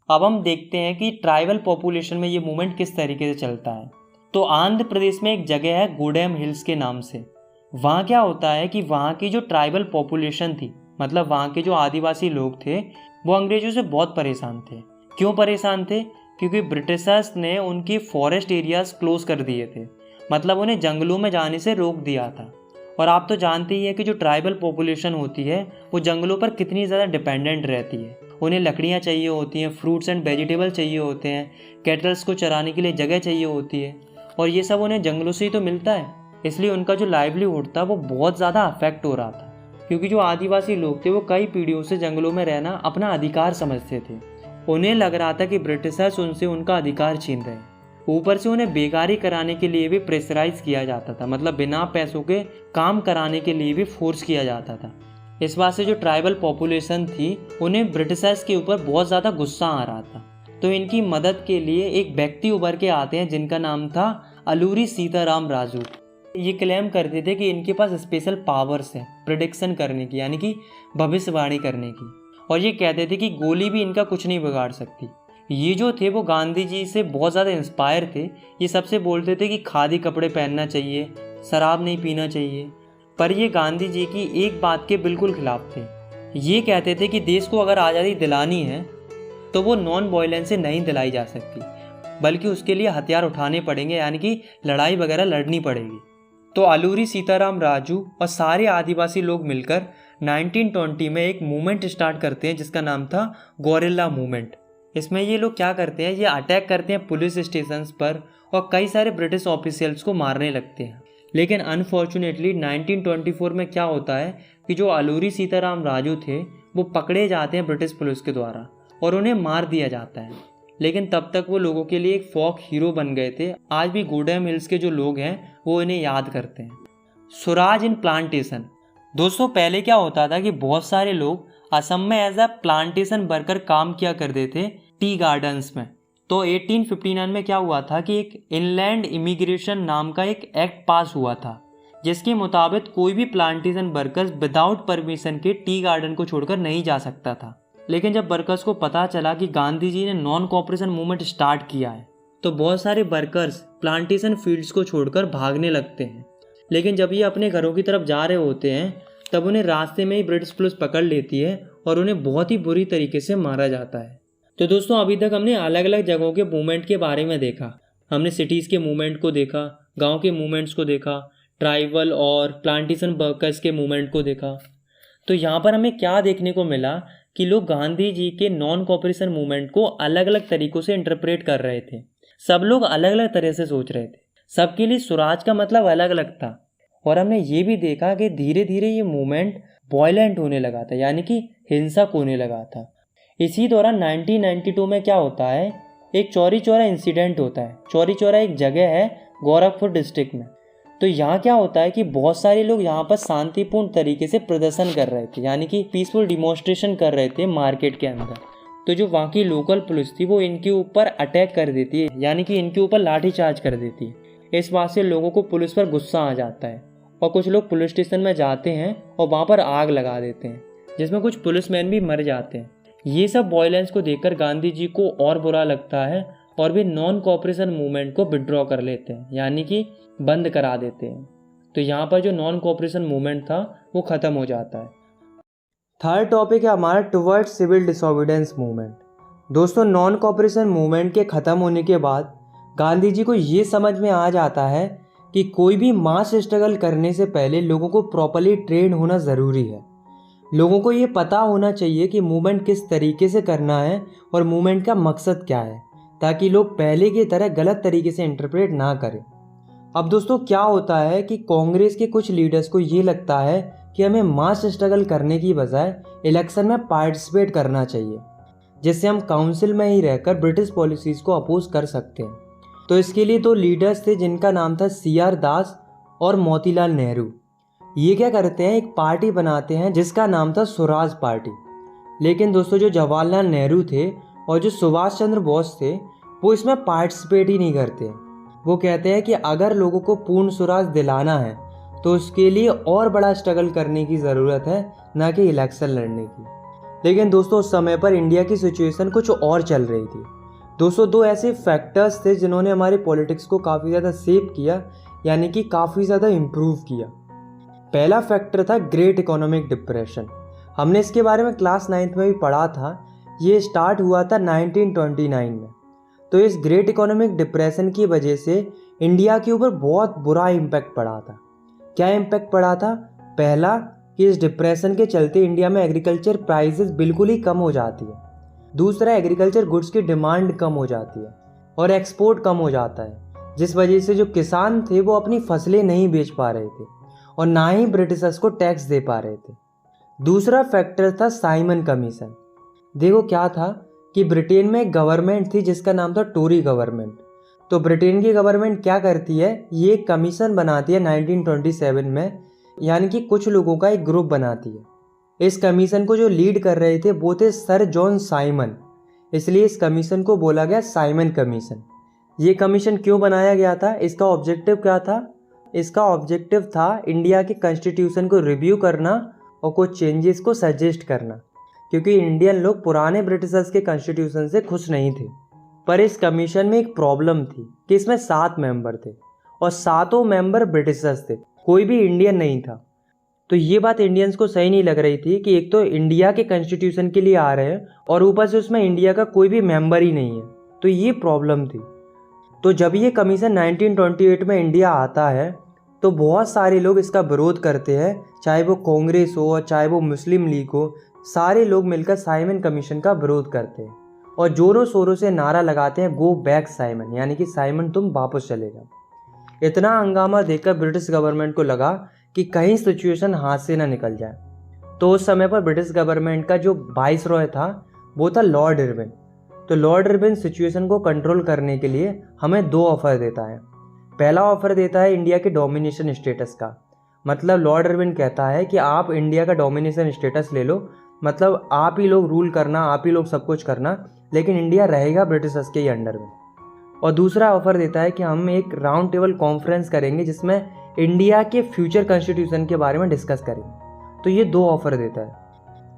[SPEAKER 1] अब हम देखते हैं कि ट्राइबल पॉपुलेशन में ये मूवमेंट किस तरीके से चलता है। तो आंध्र प्रदेश में एक जगह है गूडेम हिल्स के नाम से। वहाँ क्या होता है कि वहाँ की जो ट्राइबल पॉपुलेशन थी, मतलब वहाँ के जो आदिवासी लोग थे, वो अंग्रेजों से बहुत परेशान थे। क्यों परेशान थे? क्योंकि ब्रिटिशर्स ने उनकी फॉरेस्ट एरियाज क्लोज कर दिए थे, मतलब उन्हें जंगलों में जाने से रोक दिया था। और आप तो जानते ही हैं कि जो ट्राइबल पॉपुलेशन होती है वो जंगलों पर कितनी ज़्यादा डिपेंडेंट रहती है। उन्हें लकड़ियाँ चाहिए होती हैं, फ्रूट्स एंड वेजिटेबल चाहिए होते हैं, कैटल्स को चराने के लिए जगह चाहिए होती है, और ये सब उन्हें जंगलों से ही तो मिलता है। इसलिए उनका जो लाइवलीहुड था वो बहुत ज़्यादा अफेक्ट हो रहा था, क्योंकि जो आदिवासी लोग थे वो कई पीढ़ियों से जंगलों में रहना अपना अधिकार समझते थे। उन्हें लग रहा था कि ब्रिटिशर्स उनसे उनका अधिकार छीन रहे हैं। ऊपर से उन्हें बेकारी कराने के लिए भी प्रेशराइज किया जाता था, मतलब बिना पैसों के काम कराने के लिए भी फोर्स किया जाता था। इस बात से जो ट्राइबल पॉपुलेशन थी उन्हें ब्रिटिशर्स के ऊपर बहुत ज़्यादा गुस्सा आ रहा था। तो इनकी मदद के लिए एक व्यक्ति उभर के आते हैं जिनका नाम था अलूरी सीताराम राजू। ये क्लेम करते थे कि इनके पास स्पेशल पावर्स हैं प्रेडिक्शन करने की, यानी कि भविष्यवाणी करने की, और ये कहते थे कि गोली भी इनका कुछ नहीं बिगाड़ सकती। ये जो थे वो गांधी जी से बहुत ज़्यादा इंस्पायर थे। ये सबसे बोलते थे कि खादी कपड़े पहनना चाहिए, शराब नहीं पीना चाहिए, पर ये गांधी जी की एक बात के बिल्कुल खिलाफ थे। ये कहते थे कि देश को अगर आज़ादी दिलानी है तो वो नॉन वायलेंस से नहीं दिलाई जा सकती, बल्कि उसके लिए हथियार उठाने पड़ेंगे, यानी कि लड़ाई वगैरह लड़नी पड़ेगी। तो अलूरी सीताराम राजू और सारे आदिवासी लोग मिलकर 1920 में एक मूवमेंट स्टार्ट करते हैं जिसका नाम था गोरिल्ला मूवमेंट। इसमें ये लोग क्या करते हैं, ये अटैक करते हैं पुलिस स्टेशंस पर और कई सारे ब्रिटिश ऑफिशियल्स को मारने लगते हैं। लेकिन अनफॉर्चुनेटली 1924 में क्या होता है कि जो अलूरी सीताराम राजू थे वो पकड़े जाते हैं ब्रिटिश पुलिस के द्वारा और उन्हें मार दिया जाता है। लेकिन तब तक वो लोगों के लिए एक फोक हीरो बन गए थे। आज भी गूडेम हिल्स के जो लोग हैं वो इन्हें याद करते हैं। स्वराज इन प्लांटेशन। दोस्तों पहले क्या होता था कि बहुत सारे लोग असम में एज अ प्लांटेशन वर्कर काम किया करते थे टी गार्डन्स में। तो 1859 में क्या हुआ था कि एक इनलैंड इमिग्रेशन नाम का एक एक्ट पास हुआ था, जिसके मुताबिक कोई भी प्लांटेशन वर्कर्स विदाउट परमिशन के टी गार्डन को छोड़कर नहीं जा सकता था। लेकिन जब वर्कर्स को पता चला कि गांधी जी ने नॉन कोऑपरेशन मूवमेंट स्टार्ट किया है तो बहुत सारे वर्कर्स प्लांटेशन फील्ड्स को छोड़कर भागने लगते हैं। लेकिन जब ये अपने घरों की तरफ जा रहे होते हैं तब उन्हें रास्ते में ही ब्रिटिश पुलिस पकड़ लेती है और उन्हें बहुत ही बुरी तरीके से मारा जाता है। तो दोस्तों अभी तक हमने अलग अलग जगहों के मूवमेंट के बारे में देखा। हमने सिटीज़ के मूवमेंट को देखा, गांव के मूवमेंट्स को देखा, ट्राइबल और प्लांटेशन वर्कर्स के मूवमेंट को देखा। तो यहाँ पर हमें क्या देखने को मिला कि लोग गांधी जी के नॉन कोऑपरेशन मूवमेंट को अलग अलग तरीक़ों से इंटरप्रेट कर रहे थे। सब लोग अलग अलग तरह से सोच रहे थे, सबके लिए स्वराज का मतलब अलग अलग था। और हमने ये भी देखा कि धीरे धीरे ये मूवमेंट वॉयलेंट होने लगा था, यानी कि हिंसक होने लगा था। इसी दौरान 1992 में क्या होता है, एक चौरी चौरा इंसिडेंट होता है। चौरी चौरा एक जगह है गोरखपुर डिस्ट्रिक्ट में। तो यहाँ क्या होता है कि बहुत सारे लोग यहाँ पर शांतिपूर्ण तरीके से प्रदर्शन कर रहे थे, यानी कि पीसफुल डिमॉन्स्ट्रेशन कर रहे थे मार्केट के अंदर। तो जो वहाँ की लोकल पुलिस थी वो इनके ऊपर अटैक कर देती है, यानी कि इनके ऊपर लाठीचार्ज कर देती है। इस बात से लोगों को पुलिस पर गुस्सा आ जाता है और कुछ लोग पुलिस स्टेशन में जाते हैं और वहाँ पर आग लगा देते हैं, जिसमें कुछ पुलिसमैन भी मर जाते हैं। ये सब वायलेंस को देखकर गांधी जी को और बुरा लगता है और वे नॉन कोऑपरेशन मूवमेंट को विड्रॉ कर लेते हैं, यानी कि बंद करा देते हैं। तो यहाँ पर जो नॉन कोऑपरेशन मूवमेंट था वो ख़त्म हो जाता है। थर्ड टॉपिक है हमारा टुवर्ड्स सिविल डिसोबीडियंस मूवमेंट। दोस्तों नॉन कोऑपरेशन मूवमेंट के ख़त्म होने के बाद गांधी जी को ये समझ में आ जाता है कि कोई भी मास स्ट्रगल करने से पहले लोगों को प्रॉपरली ट्रेन होना ज़रूरी है। लोगों को ये पता होना चाहिए कि मूवमेंट किस तरीके से करना है और मूवमेंट का मकसद क्या है, ताकि लोग पहले की तरह गलत तरीके से इंटरप्रेट ना करें। अब दोस्तों क्या होता है कि कांग्रेस के कुछ लीडर्स को ये लगता है कि हमें मास स्ट्रगल करने की बजाय इलेक्शन में पार्टिसिपेट करना चाहिए, जिससे हम काउंसिल में ही रहकर ब्रिटिश पॉलिसीज़ को अपोज कर सकते हैं। तो इसके लिए दो लीडर्स थे जिनका नाम था CR दास और मोतीलाल नेहरू। ये क्या करते हैं, एक पार्टी बनाते हैं जिसका नाम था स्वराज पार्टी। लेकिन दोस्तों जो जवाहरलाल नेहरू थे और जो सुभाष चंद्र बोस थे वो इसमें पार्टिसिपेट ही नहीं करते। वो कहते हैं कि अगर लोगों को पूर्ण स्वराज दिलाना है तो उसके लिए और बड़ा स्ट्रगल करने की ज़रूरत है, ना कि इलेक्शन लड़ने की। लेकिन दोस्तों उस समय पर इंडिया की सिचुएशन कुछ और चल रही थी। दोस्तों दो ऐसे फैक्टर्स थे जिन्होंने हमारी पॉलिटिक्स को काफ़ी ज़्यादा शेप किया, यानी कि काफ़ी ज़्यादा इम्प्रूव किया। पहला फैक्टर था ग्रेट इकोनॉमिक डिप्रेशन। हमने इसके बारे में क्लास 9th में भी पढ़ा था। ये स्टार्ट हुआ था 1929 में। तो इस ग्रेट इकोनॉमिक डिप्रेशन की वजह से इंडिया के ऊपर बहुत बुरा इम्पैक्ट पड़ा था। क्या इम्पैक्ट पड़ा था? पहला कि इस डिप्रेशन के चलते इंडिया में एग्रीकल्चर प्राइसेस बिल्कुल ही कम हो जाती है। दूसरा, एग्रीकल्चर गुड्स की डिमांड कम हो जाती है और एक्सपोर्ट कम हो जाता है, जिस वजह से जो किसान थे वो अपनी फसलें नहीं बेच पा रहे थे और ना ही ब्रिटिशर्स को टैक्स दे पा रहे थे। दूसरा फैक्टर था साइमन कमीशन। देखो क्या था कि ब्रिटेन में एक गवर्नमेंट थी जिसका नाम था टोरी गवर्नमेंट। तो ब्रिटेन की गवर्नमेंट क्या करती है, ये एक कमीशन बनाती है 1927 में, यानी कि कुछ लोगों का एक ग्रुप बनाती है। इस कमीशन को जो लीड कर रहे थे वो थे सर जॉन साइमन, इसलिए इस कमीशन को बोला गया साइमन कमीशन। ये कमीशन क्यों बनाया गया था, इसका ऑब्जेक्टिव क्या था? इसका ऑब्जेक्टिव था इंडिया के कॉन्स्टिट्यूशन को रिव्यू करना और कुछ चेंजेस को सजेस्ट करना, क्योंकि इंडियन लोग पुराने ब्रिटिशर्स के कॉन्स्टिट्यूशन से खुश नहीं थे। पर इस कमीशन में एक प्रॉब्लम थी कि इसमें 7 मेंबर थे और 7 मेंबर ब्रिटिशर्स थे, कोई भी इंडियन नहीं था। तो ये बात इंडियंस को सही नहीं लग रही थी कि एक तो इंडिया के कॉन्स्टिट्यूशन के लिए आ रहे हैं और ऊपर से उसमें इंडिया का कोई भी मेंबर ही नहीं है। तो ये प्रॉब्लम थी। तो जब ये कमीशन 1928 में इंडिया आता है तो बहुत सारे लोग इसका विरोध करते हैं, चाहे वो कांग्रेस हो और चाहे वो मुस्लिम लीग हो। सारे लोग मिलकर साइमन कमीशन का विरोध करते हैं और जोरों शोरों से नारा लगाते हैं, गो बैक साइमन, यानी कि साइमन तुम वापस चले जाओ। इतना हंगामा देखकर ब्रिटिश गवर्नमेंट को लगा कि कहीं सिचुएशन हाथ से ना निकल जाए। तो उस समय पर ब्रिटिश गवर्नमेंट का जो वाइसरॉय था वो था लॉर्ड इरविन। तो लॉर्ड इरविन सिचुएशन को कंट्रोल करने के लिए हमें 2 ऑफर देता है। पहला ऑफर देता है इंडिया के डोमिनेशन स्टेटस का। मतलब लॉर्ड इरविन कहता है कि आप इंडिया का डोमिनेशन स्टेटस ले लो, मतलब आप ही लोग रूल करना, आप ही लोग सब कुछ करना, लेकिन इंडिया रहेगा ब्रिटिशर्स के ही अंडर में। और दूसरा ऑफर देता है कि हम एक राउंड टेबल कॉन्फ्रेंस करेंगे जिसमें इंडिया के फ्यूचर कॉन्स्टिट्यूशन के बारे में डिस्कस करेंगे। तो ये 2 ऑफर देता है।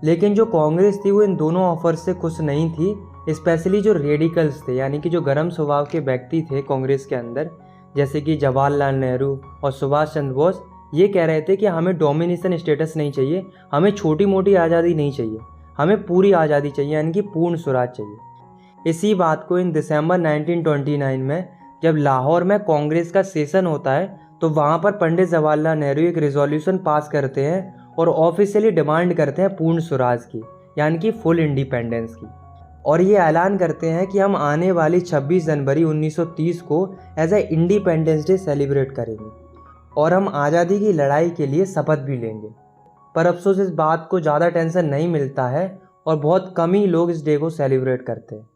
[SPEAKER 1] लेकिन जो कांग्रेस थी वो इन दोनों ऑफर से खुश नहीं थी, स्पेशली जो रेडिकल्स थे, यानी कि जो गर्म स्वभाव के व्यक्ति थे कांग्रेस के अंदर, जैसे कि जवाहरलाल नेहरू और सुभाष चंद्र बोस। ये कह रहे थे कि हमें डोमिनेशन स्टेटस नहीं चाहिए, हमें छोटी मोटी आज़ादी नहीं चाहिए, हमें पूरी आज़ादी चाहिए, यानी कि पूर्ण स्वराज चाहिए। इसी बात को इन दिसंबर 1929 में जब लाहौर में कांग्रेस का सेशन होता है तो वहाँ पर पंडित जवाहरलाल नेहरू एक रेजोल्यूशन पास करते हैं और ऑफिशियली डिमांड करते हैं पूर्ण स्वराज की, यानी कि फुल इंडिपेंडेंस की। और ये ऐलान करते हैं कि हम आने वाली 26 जनवरी 1930 को as a independence day celebrate करेंगे और हम आज़ादी की लड़ाई के लिए शपथ भी लेंगे। पर अफसोस इस बात को ज़्यादा टेंशन नहीं मिलता है और बहुत कम ही लोग इस डे को सेलिब्रेट करते हैं।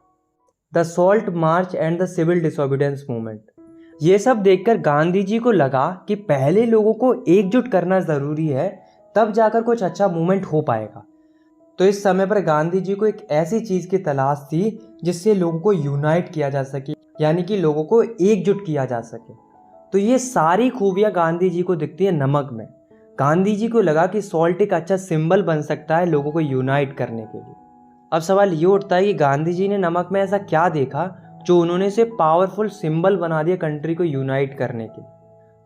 [SPEAKER 1] The salt march and the civil disobedience movement, ये सब देखकर गांधी जी को लगा कि पहले लोगों को एकजुट करना ज़रूरी है, तब जाकर कुछ अच्छा मूवमेंट हो पाएगा। तो इस समय पर गांधी जी को एक ऐसी चीज़ की तलाश थी जिससे लोगों को यूनाइट किया जा सके, यानी कि लोगों को एकजुट किया जा सके। तो ये सारी खूबियाँ गांधी जी को दिखती है नमक में। गांधी जी को लगा कि सॉल्ट एक अच्छा सिंबल बन सकता है लोगों को यूनाइट करने के लिए। अब सवाल ये उठता है कि गांधी जी ने नमक में ऐसा क्या देखा जो उन्होंने इसे पावरफुल सिंबल बना दिया कंट्री को यूनाइट करने के।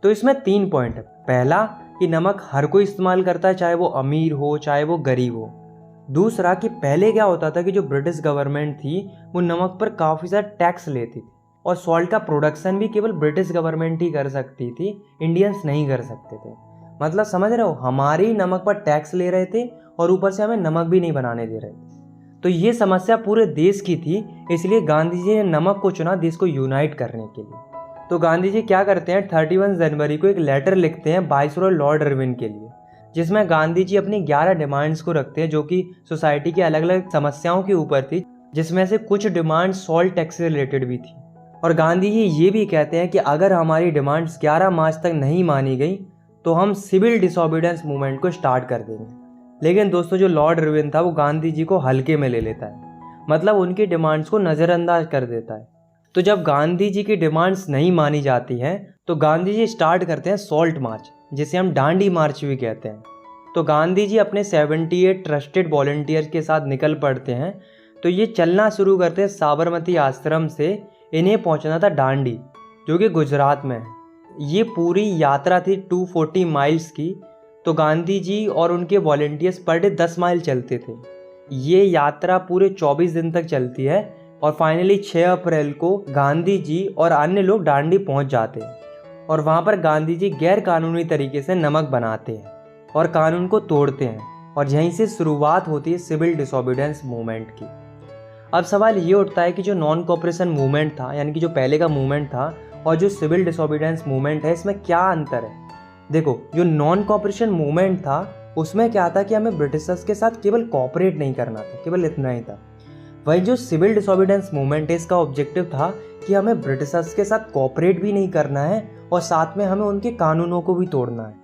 [SPEAKER 1] तो इसमें 3 पॉइंट है। पहला कि नमक हर कोई इस्तेमाल करता है, चाहे वो अमीर हो चाहे वो गरीब हो। दूसरा कि पहले क्या होता था कि जो ब्रिटिश गवर्नमेंट थी वो नमक पर काफ़ी ज़्यादा टैक्स लेती थी, और सॉल्ट का प्रोडक्शन भी केवल ब्रिटिश गवर्नमेंट ही कर सकती थी, इंडियंस नहीं कर सकते थे। मतलब समझ रहे हो, हमारी नमक पर टैक्स ले रहे थे और ऊपर से हमें नमक भी नहीं बनाने दे रहे थे। तो ये समस्या पूरे देश की थी, इसलिए गांधी जी ने नमक को चुना देश को यूनाइट करने के लिए। तो गांधी जी क्या करते हैं, 31 जनवरी को एक लेटर लिखते हैं वाइसरॉय लॉर्ड इरविन के लिए, जिसमें गांधी जी अपनी 11 डिमांड्स को रखते हैं जो कि सोसाइटी की अलग अलग समस्याओं के ऊपर थी, जिसमें से कुछ डिमांड सॉल्ट टैक्स से रिलेटेड भी थी। और गांधी जी ये भी कहते हैं कि अगर हमारी डिमांड्स 11 मार्च तक नहीं मानी गई तो हम सिविल डिसोबीडियंस मूवमेंट को स्टार्ट कर देंगे। लेकिन दोस्तों जो लॉर्ड इरविन था वो गांधी जी को हल्के में ले लेता है, मतलब उनकी डिमांड्स को नज़रअंदाज कर देता है। तो जब गांधी जी की डिमांड्स नहीं मानी जाती हैं तो गांधी जी स्टार्ट करते हैं सॉल्ट मार्च, जिसे हम डांडी मार्च भी कहते हैं। तो गांधी जी अपने 78 ट्रस्टेड वॉलंटियर्स के साथ निकल पड़ते हैं। तो ये चलना शुरू करते हैं साबरमती आश्रम से, इन्हें पहुंचना था डांडी जो कि गुजरात में है। ये पूरी यात्रा थी 240 माइल्स की। तो गांधी जी और उनके वॉलंटियर्स पर डे 10 माइल चलते थे। ये यात्रा पूरे 24 दिन तक चलती है और फाइनली 6 अप्रैल को गांधी जी और अन्य लोग डांडी पहुंच जाते हैं और वहां पर गांधी जी गैर कानूनी तरीके से नमक बनाते हैं और कानून को तोड़ते हैं और यहीं से शुरुआत होती है सिविल डिसोबीडियंस मूवमेंट की। अब सवाल ये उठता है कि जो नॉन कोऑपरेशन मूवमेंट था, यानी कि जो पहले का मूवमेंट था, और जो सिविल डिसोबीडियंस मूवमेंट है, इसमें क्या अंतर है। देखो, जो नॉन कोऑपरेशन मूवमेंट था उसमें क्या था कि हमें ब्रिटिशर्स के साथ केवल कोऑपरेट नहीं करना था, केवल इतना ही था। वही जो सिविल डिसोबीडियंस मूवमेंट है, इसका ऑब्जेक्टिव था कि हमें ब्रिटिशर्स के साथ कोऑपरेट भी नहीं करना है और साथ में हमें उनके कानूनों को भी तोड़ना है।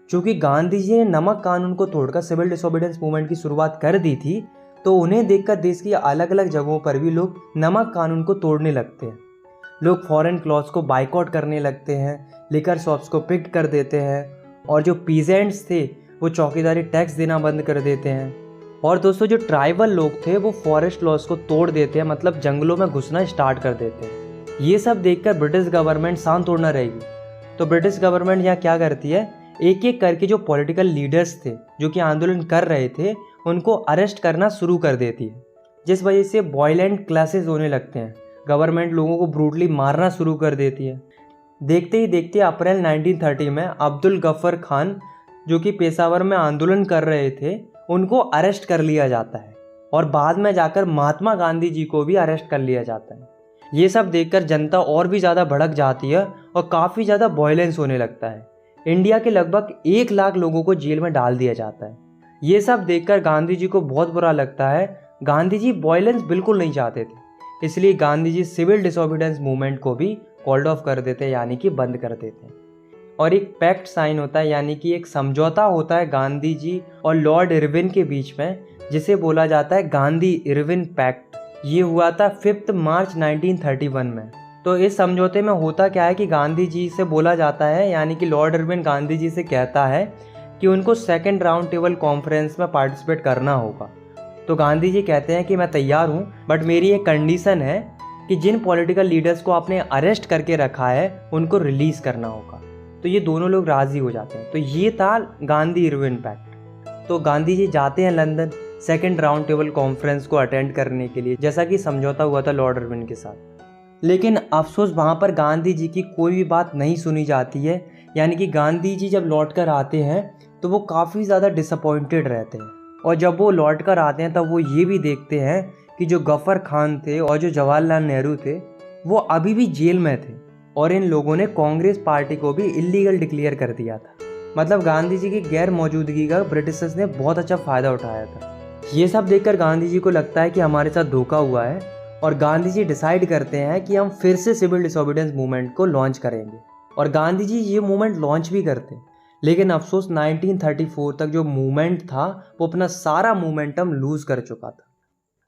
[SPEAKER 1] चूँकि गांधी जी ने नमक कानून को तोड़कर सिविल डिसोबीडियंस मूवमेंट की शुरुआत कर दी थी, तो उन्हें देखकर देश की अलग अलग जगहों पर भी लोग नमक कानून को तोड़ने लगते हैं। लोग फॉरेन क्लॉथ्स को बाइकआउट करने लगते हैं, लिकर शॉप्स को पिक कर देते हैं और जो पीजेंट्स थे वो चौकीदारी टैक्स देना बंद कर देते हैं। और दोस्तों जो ट्राइबल लोग थे वो फॉरेस्ट लॉज को तोड़ देते हैं, मतलब जंगलों में घुसना स्टार्ट कर देते हैं। ये सब देखकर ब्रिटिश गवर्नमेंट शांत थोड़ा ना रहेगी। तो ब्रिटिश गवर्नमेंट यहाँ क्या करती है, एक एक करके जो पॉलिटिकल लीडर्स थे जो कि आंदोलन कर रहे थे उनको अरेस्ट करना शुरू कर देती है, जिस वजह से वायलेंट क्लासेस होने लगते हैं। गवर्नमेंट लोगों को ब्रूटली मारना शुरू कर देती है। देखते ही देखते अप्रैल 1930 में अब्दुल गफ्फर खान जो कि पेशावर में आंदोलन कर रहे थे उनको अरेस्ट कर लिया जाता है और बाद में जाकर महात्मा गांधी जी को भी अरेस्ट कर लिया जाता है। ये सब देखकर जनता और भी ज़्यादा भड़क जाती है और काफ़ी ज़्यादा वायलेंस होने लगता है। इंडिया के लगभग 1 लाख लोगों को जेल में डाल दिया जाता है। ये सब देखकर गांधी जी को बहुत बुरा लगता है। गांधी जी वायलेंस बिल्कुल नहीं चाहते थे, इसलिए Gandhi ji civil disobedience movement को भी कॉल्ड ऑफ कर देते हैं, यानी कि बंद कर देते हैं। और एक पैक्ट साइन होता है, यानी कि एक समझौता होता है गांधी जी और लॉर्ड इरविन के बीच में, जिसे बोला जाता है गांधी इरविन पैक्ट। ये हुआ था 5 मार्च 1931 में। तो इस समझौते में होता क्या है कि गांधी जी से बोला जाता है, यानी कि लॉर्ड इरविन गांधी जी से कहता है कि उनको सेकेंड राउंड टेबल कॉन्फ्रेंस में पार्टिसिपेट करना होगा। तो गांधी जी कहते हैं कि मैं तैयार हूँ, बट मेरी एक कंडीशन है कि जिन पॉलिटिकल लीडर्स को आपने अरेस्ट करके रखा है उनको रिलीज़ करना होगा। तो ये दोनों लोग राज़ी हो जाते हैं। तो ये था गांधी इरविन पैक्ट। तो गांधी जी जाते हैं London second round table conference को अटेंड करने के लिए, जैसा कि समझौता हुआ था लॉर्ड इरविन के साथ। लेकिन अफसोस वहाँ पर गांधी जी की कोई भी बात नहीं सुनी जाती है। यानी कि गांधी जी जब लौट कर आते हैं तो वो काफ़ी ज़्यादा डिसअपॉइंटेड रहते हैं, और जब वो लौट कर आते हैं तब वो ये भी देखते हैं कि जो गफ्फर खान थे और जो जवाहरलाल नेहरू थे वो अभी भी जेल में थे, और इन लोगों ने कांग्रेस पार्टी को भी इलीगल डिक्लेयर कर दिया था। मतलब गांधी जी की गैर मौजूदगी का ब्रिटिशर्स ने बहुत अच्छा फ़ायदा उठाया था। ये सब देखकर गांधी जी को लगता है कि हमारे साथ धोखा हुआ है, और गांधी जी डिसाइड करते हैं कि हम फिर से सिविल डिसोबीडियंस मूवमेंट को लॉन्च करेंगे। और गांधी जी ये मूवमेंट लॉन्च भी करते हैं। लेकिन अफसोस 1934 तक जो मूवमेंट था वो अपना सारा मूवमेंटम लूज़ कर चुका था।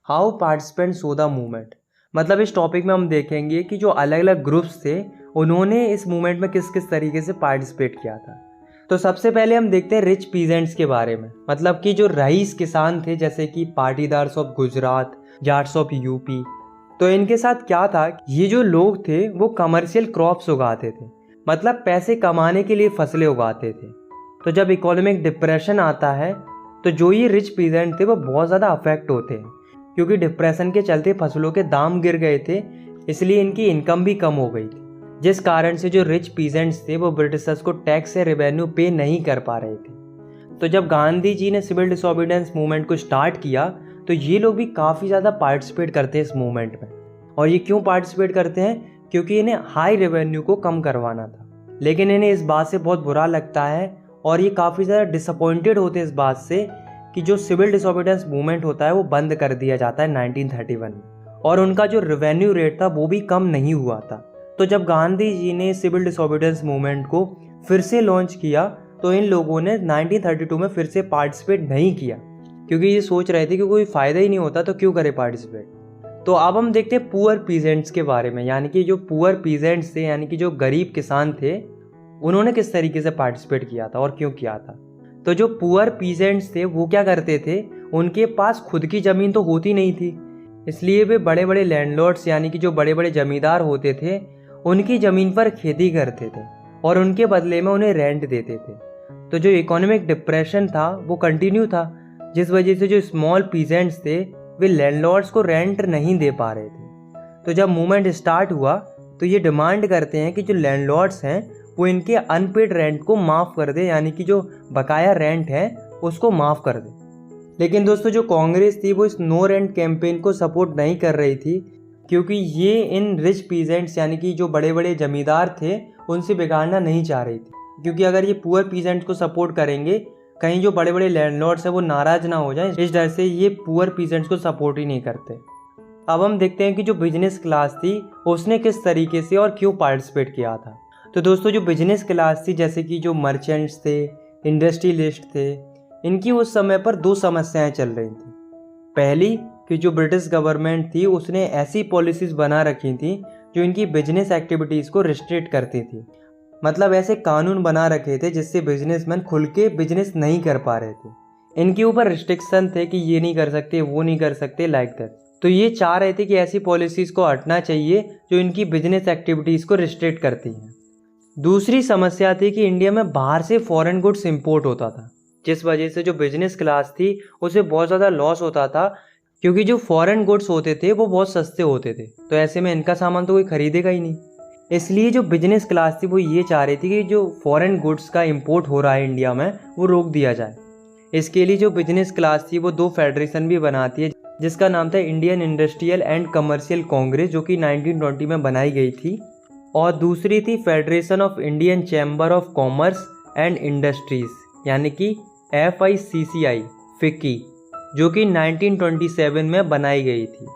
[SPEAKER 1] How participants so the movement, मतलब इस टॉपिक में हम देखेंगे कि जो अलग अलग ग्रुप्स थे उन्होंने इस मूवमेंट में किस किस तरीके से पार्टिसिपेट किया था। तो सबसे पहले हम देखते हैं रिच पीजेंट्स के बारे में, मतलब कि जो रईस किसान थे, जैसे कि Patidars of Gujarat, Jats of UP. तो इनके साथ क्या था, ये जो लोग थे वो कमर्शियल क्रॉप्स उगाते थे, मतलब पैसे कमाने के लिए फसलें उगाते थे। तो जब इकोनॉमिक डिप्रेशन आता है तो जो ये रिच पीजेंट थे वो बहुत ज़्यादा अफेक्ट होते हैं, क्योंकि डिप्रेशन के चलते फसलों के दाम गिर गए थे, इसलिए इनकी इनकम भी कम हो गई थी, जिस कारण से जो रिच पीजेंट्स थे वो ब्रिटिशर्स को टैक्स या रेवेन्यू पे नहीं कर पा रहे थे। तो जब गांधी जी ने सिविल डिसोबीडियंस मूवमेंट को स्टार्ट किया तो ये लोग भी काफ़ी ज़्यादा पार्टिसिपेट करते हैं इस मूवमेंट में। और ये क्यों पार्टिसिपेट करते हैं? क्योंकि इन्हें हाई रेवेन्यू को कम करवाना था। लेकिन इन्हें इस बात से बहुत बुरा लगता है और ये काफ़ी ज़्यादा डिसअपॉइंटेड होते हैं इस बात से कि जो सिविल डिसोबीडियंस मूवमेंट होता है वो बंद कर दिया जाता है 1931 में, और उनका जो रेवेन्यू रेट था वो भी कम नहीं हुआ था। तो जब गांधी जी ने सिविल डिसोबीडियंस मूवमेंट को फिर से लॉन्च किया तो इन लोगों ने 1932 में फिर से पार्टिसिपेट नहीं किया, क्योंकि ये सोच रहे थे कि कोई फ़ायदा ही नहीं होता तो क्यों करे पार्टिसिपेट। तो अब हम देखते हैं पुअर पीजेंट्स के बारे में, यानी कि जो पुअर पीजेंट्स थे, यानी कि जो गरीब किसान थे, उन्होंने किस तरीके से पार्टिसिपेट किया था और क्यों किया था। तो जो पुअर पीजेंट्स थे वो क्या करते थे, उनके पास खुद की ज़मीन तो होती नहीं थी, इसलिए वे बड़े बड़े लैंडलॉर्ड्स यानी कि जो बड़े बड़े ज़मींदार होते थे उनकी ज़मीन पर खेती करते थे और उनके बदले में उन्हें रेंट देते थे। तो जो इकोनॉमिक डिप्रेशन था वो कंटिन्यू था, जिस वजह से जो स्मॉल पीजेंट्स थे वे लैंडलॉर्ड्स को रेंट नहीं दे पा रहे थे। तो जब मूवमेंट स्टार्ट हुआ तो ये डिमांड करते हैं कि जो लैंडलॉर्ड्स हैं वो इनके अनपेड रेंट को माफ़ कर दे, यानी कि जो बकाया रेंट है उसको माफ़ कर दे। लेकिन दोस्तों जो कांग्रेस थी वो इस नो रेंट कैंपेन को सपोर्ट नहीं कर रही थी, क्योंकि ये इन रिच पीजेंट्स यानी कि जो बड़े बड़े जमींदार थे उनसे बिगाड़ना नहीं चाह रही थी, क्योंकि अगर ये पुअर पीजेंट्स को सपोर्ट करेंगे कहीं जो बड़े बड़े लैंडलॉर्ड्स हैं वो नाराज़ ना हो जाएं, इस डर से ये पुअर पीजेंट्स को सपोर्ट ही नहीं करते। अब हम देखते हैं कि जो बिजनेस क्लास थी उसने किस तरीके से और क्यों पार्टिसिपेट किया था। तो दोस्तों जो बिजनेस क्लास थी, जैसे कि जो मर्चेंट्स थे, इंडस्ट्रियलिस्ट थे, इनकी उस समय पर दो समस्याएं चल रही थी। पहली कि जो ब्रिटिश गवर्नमेंट थी उसने ऐसी पॉलिसीज़ बना रखी थी जो इनकी बिजनेस एक्टिविटीज़ को रिस्ट्रिक्ट करती थी, मतलब ऐसे कानून बना रखे थे जिससे बिजनेसमैन खुल के बिजनेस नहीं कर पा रहे थे। इनके ऊपर रिस्ट्रिक्शन थे कि ये नहीं कर सकते, वो नहीं कर सकते, लाइक दैट। तो ये चाह रहे थे कि ऐसी पॉलिसीज़ को हटना चाहिए जो इनकी बिजनेस एक्टिविटीज़ को रिस्ट्रिक्ट करती हैं। दूसरी समस्या थी कि इंडिया में बाहर से फॉरेन गुड्स इंपोर्ट होता था, जिस वजह से जो बिजनेस क्लास थी उसे बहुत ज़्यादा लॉस होता था, क्योंकि जो फॉरेन गुड्स होते थे वो बहुत सस्ते होते थे, तो ऐसे में इनका सामान तो कोई खरीदेगा ही नहीं। इसलिए जो बिजनेस क्लास थी वो ये चाह रही थी कि जो फॉरेन गुड्स का इंपोर्ट हो रहा है इंडिया में वो रोक दिया जाए। इसके लिए जो बिजनेस क्लास थी वो दो फेडरेशन भी बनाती है, जिसका नाम था Indian industrial and commercial Congress, जो कि 1920 में बनाई गई थी, और दूसरी थी federation of Indian chamber of commerce and industries, यानी कि FICCI फिक्की, जो कि 1927 में बनाई गई थी।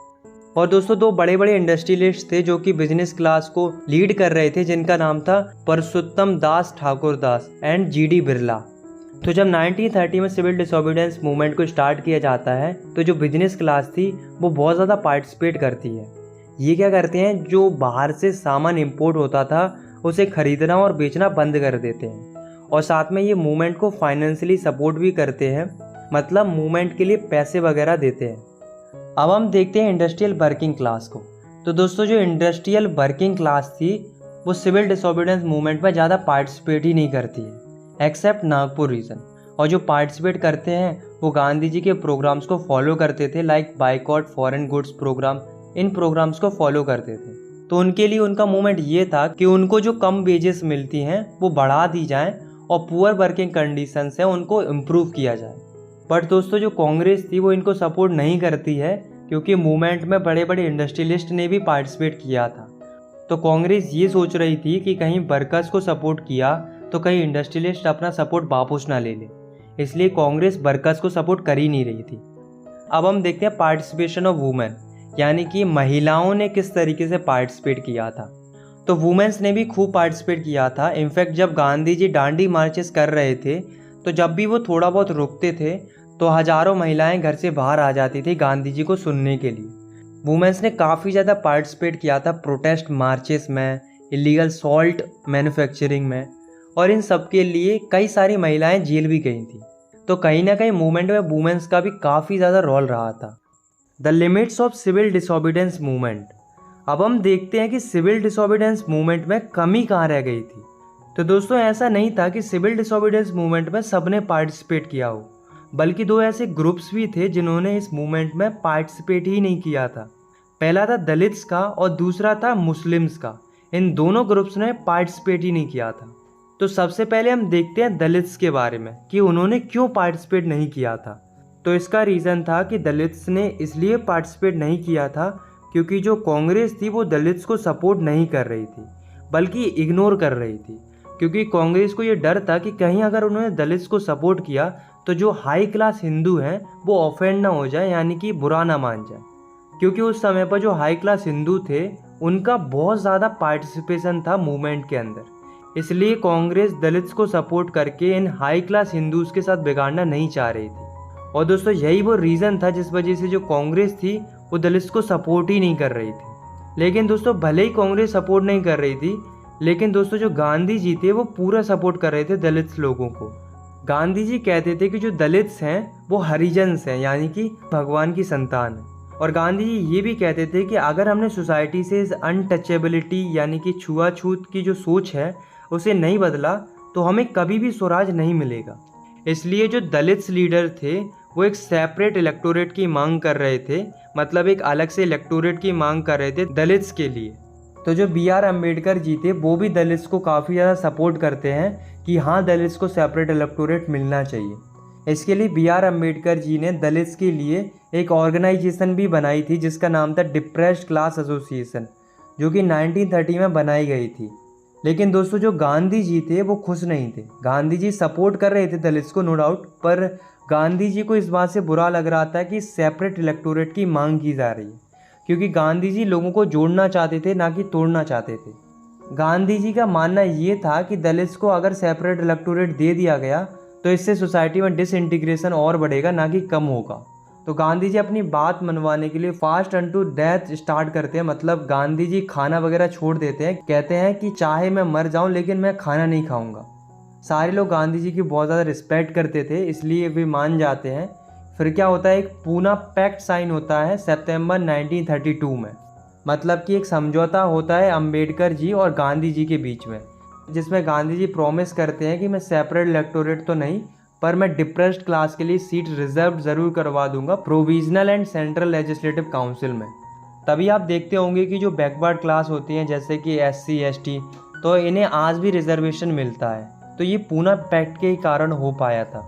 [SPEAKER 1] और दोस्तों दो बड़े बड़े इंडस्ट्रियलिस्ट थे जो कि बिजनेस क्लास को लीड कर रहे थे, जिनका नाम था परसोत्तम दास ठाकुरदास एंड GD बिरला। तो जब 1930 में सिविल डिसोबीडियंस मूवमेंट को स्टार्ट किया जाता है तो जो बिजनेस क्लास थी वो बहुत ज़्यादा पार्टिसिपेट करती है। ये क्या करते हैं, जो बाहर से सामान इंपोर्ट होता था उसे खरीदना और बेचना बंद कर देते हैं, और साथ में ये मूवमेंट को फाइनेंशियली सपोर्ट भी करते हैं, मतलब मूवमेंट के लिए पैसे वगैरह देते हैं। अब हम देखते हैं इंडस्ट्रियल वर्किंग क्लास को। तो दोस्तों जो इंडस्ट्रियल वर्किंग क्लास थी वो सिविल डिसोबीडियंस मूवमेंट में ज़्यादा पार्टिसिपेट ही नहीं करती है, एक्सेप्ट नागपुर रीजन। और जो पार्टिसिपेट करते हैं वो गांधी जी के प्रोग्राम्स को फॉलो करते थे, like boycott foreign goods program, इन प्रोग्राम्स को फॉलो करते थे। तो उनके लिए उनका मूवमेंट ये था कि उनको जो कम वेजेस मिलती हैं वो बढ़ा दी जाएँ और पुअर वर्किंग कंडीशंस हैं उनको इम्प्रूव किया जाए। बट दोस्तों जो कांग्रेस थी वो इनको सपोर्ट नहीं करती है, क्योंकि मूवमेंट में बड़े बड़े इंडस्ट्रियलिस्ट ने भी पार्टिसिपेट किया था। तो कांग्रेस ये सोच रही थी कि कहीं वर्कर्स को सपोर्ट किया तो कहीं इंडस्ट्रियलिस्ट अपना सपोर्ट वापस ना ले ले, इसलिए कांग्रेस वर्कर्स को सपोर्ट कर ही नहीं रही थी। अब हम देखते हैं पार्टिसिपेशन ऑफ वुमेन, यानी कि महिलाओं ने किस तरीके से पार्टिसिपेट किया था। तो वुमेन्स ने भी खूब पार्टिसिपेट किया था। इनफैक्ट जब गांधी जी दांडी मार्चेस कर रहे थे तो जब भी वो थोड़ा बहुत रुकते थे तो हज़ारों महिलाएं घर से बाहर आ जाती थी गांधी जी को सुनने के लिए। वुमेन्स ने काफ़ी ज़्यादा पार्टिसिपेट किया था प्रोटेस्ट मार्चेस में, इलीगल सॉल्ट मैन्युफैक्चरिंग में, और इन सब के लिए कई सारी महिलाएं जेल भी गई थी। तो कहीं ना कहीं मूवमेंट में वुमेन्स का भी काफ़ी ज़्यादा रोल रहा था। The limits of civil disobedience movement. अब हम देखते हैं कि सिविल डिसोबीडियंस मूवमेंट में कमी कहाँ रह गई थी। तो दोस्तों ऐसा नहीं था कि सिविल डिसोबीडियंस मूवमेंट में सबने पार्टिसिपेट किया हो, बल्कि दो ऐसे ग्रुप्स भी थे जिन्होंने इस मूवमेंट में पार्टिसिपेट ही नहीं किया था। पहला था दलित्स का और दूसरा था मुस्लिम्स का। इन दोनों ग्रुप्स ने पार्टिसिपेट ही नहीं किया था। तो सबसे पहले हम देखते हैं दलित्स के बारे में कि उन्होंने क्यों पार्टिसिपेट नहीं किया था। तो इसका रीज़न था कि दलित्स ने इसलिए पार्टिसिपेट नहीं किया था क्योंकि जो कांग्रेस थी वो दलित्स को सपोर्ट नहीं कर रही थी, बल्कि इग्नोर कर रही थी। क्योंकि कांग्रेस को ये डर था कि कहीं अगर उन्होंने दलित्स को सपोर्ट किया तो जो हाई क्लास हिंदू हैं वो ऑफेंड ना हो जाए, यानी कि बुरा ना मान जाए। क्योंकि उस समय पर जो हाई क्लास हिंदू थे उनका बहुत ज़्यादा पार्टिसिपेशन था मूवमेंट के अंदर, इसलिए कांग्रेस दलित्स को सपोर्ट करके इन हाई क्लास हिंदूज़ के साथ बिगाड़ना नहीं चाह रही थी। और दोस्तों यही वो रीज़न था जिस वजह से जो कांग्रेस थी वो दलित्स को सपोर्ट ही नहीं कर रही थी। लेकिन दोस्तों भले ही कांग्रेस सपोर्ट नहीं कर रही थी, लेकिन दोस्तों जो गांधी जी थे वो पूरा सपोर्ट कर रहे थे दलित्स लोगों को। गांधी जी कहते थे कि जो दलित्स हैं वो हरिजन्स हैं, यानी कि भगवान की संतान है। और गांधी जी ये भी कहते थे कि अगर हमने सोसाइटी से इस अनटचेबिलिटी यानी कि छुआछूत की जो सोच है उसे नहीं बदला तो हमें कभी भी स्वराज नहीं मिलेगा। इसलिए जो दलित्स लीडर थे वो एक सेपरेट इलेक्टोरेट की मांग कर रहे थे, मतलब एक अलग से इलेक्टोरेट की मांग कर रहे थे दलित्स के लिए। तो जो B.R. अम्बेडकर जी थे वो भी दलित्स को काफ़ी ज़्यादा सपोर्ट करते हैं कि हाँ दलित्स को सेपरेट इलेक्टोरेट मिलना चाहिए। इसके लिए B.R. अम्बेडकर जी ने दलित्स के लिए एक ऑर्गेनाइजेशन भी बनाई थी जिसका नाम था डिप्रेस्ड क्लास एसोसिएशन, जो कि 1930 में बनाई गई थी। लेकिन दोस्तों जो गांधी जी थे वो खुश नहीं थे। गांधी जी सपोर्ट कर रहे थे दलित्स को नो डाउट, पर गांधी जी को इस बात से बुरा लग रहा था कि सेपरेट इलेक्टोरेट की मांग की जा रही है, क्योंकि गांधी जी लोगों को जोड़ना चाहते थे ना कि तोड़ना चाहते थे। गांधी जी का मानना ये था कि दलित्स को अगर सेपरेट इलेक्टोरेट दे दिया गया तो इससे सोसाइटी में डिसइंटीग्रेशन और बढ़ेगा ना कि कम होगा। तो गांधी जी अपनी बात मनवाने के लिए फास्ट अनटू डेथ स्टार्ट करते हैं, मतलब गांधी जी खाना वगैरह छोड़ देते हैं। कहते हैं कि चाहे मैं मर जाऊं लेकिन मैं खाना नहीं खाऊंगा। सारे लोग गांधी जी की बहुत ज़्यादा रिस्पेक्ट करते थे, इसलिए वे मान जाते हैं। फिर क्या होता है, एक पूना पैक्ट साइन होता है सितंबर 1932 में, मतलब कि एक समझौता होता है अम्बेडकर जी और गांधी जी के बीच में, जिसमें गांधी जी प्रॉमिस करते हैं कि मैं सेपरेट इलेक्टोरेट तो नहीं पर मैं डिप्रेस्ड क्लास के लिए सीट रिजर्व ज़रूर करवा दूंगा provisional and central legislative council में। तभी आप देखते होंगे कि जो बैकवर्ड क्लास होती हैं जैसे कि SC ST, तो इन्हें आज भी रिजर्वेशन मिलता है। तो ये पूना पैक्ट के ही कारण हो पाया था।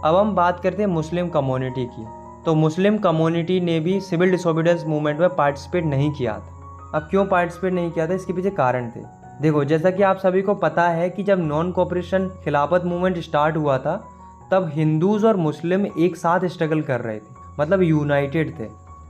[SPEAKER 1] अब हम बात करते हैं मुस्लिम कम्युनिटी की। तो मुस्लिम कम्युनिटी ने भी सिविल डिसोबीडियंस मूवमेंट में पार्टिसिपेट नहीं किया था। अब क्यों पार्टिसिपेट नहीं किया था, इसके पीछे कारण थे। देखो, जैसा कि आप सभी को पता है कि जब नॉन कोऑपरेशन खिलाफत मूवमेंट स्टार्ट हुआ था तब हिंदूज और मुस्लिम एक साथ स्ट्रगल कर रहे थे, मतलब यूनाइटेड थे।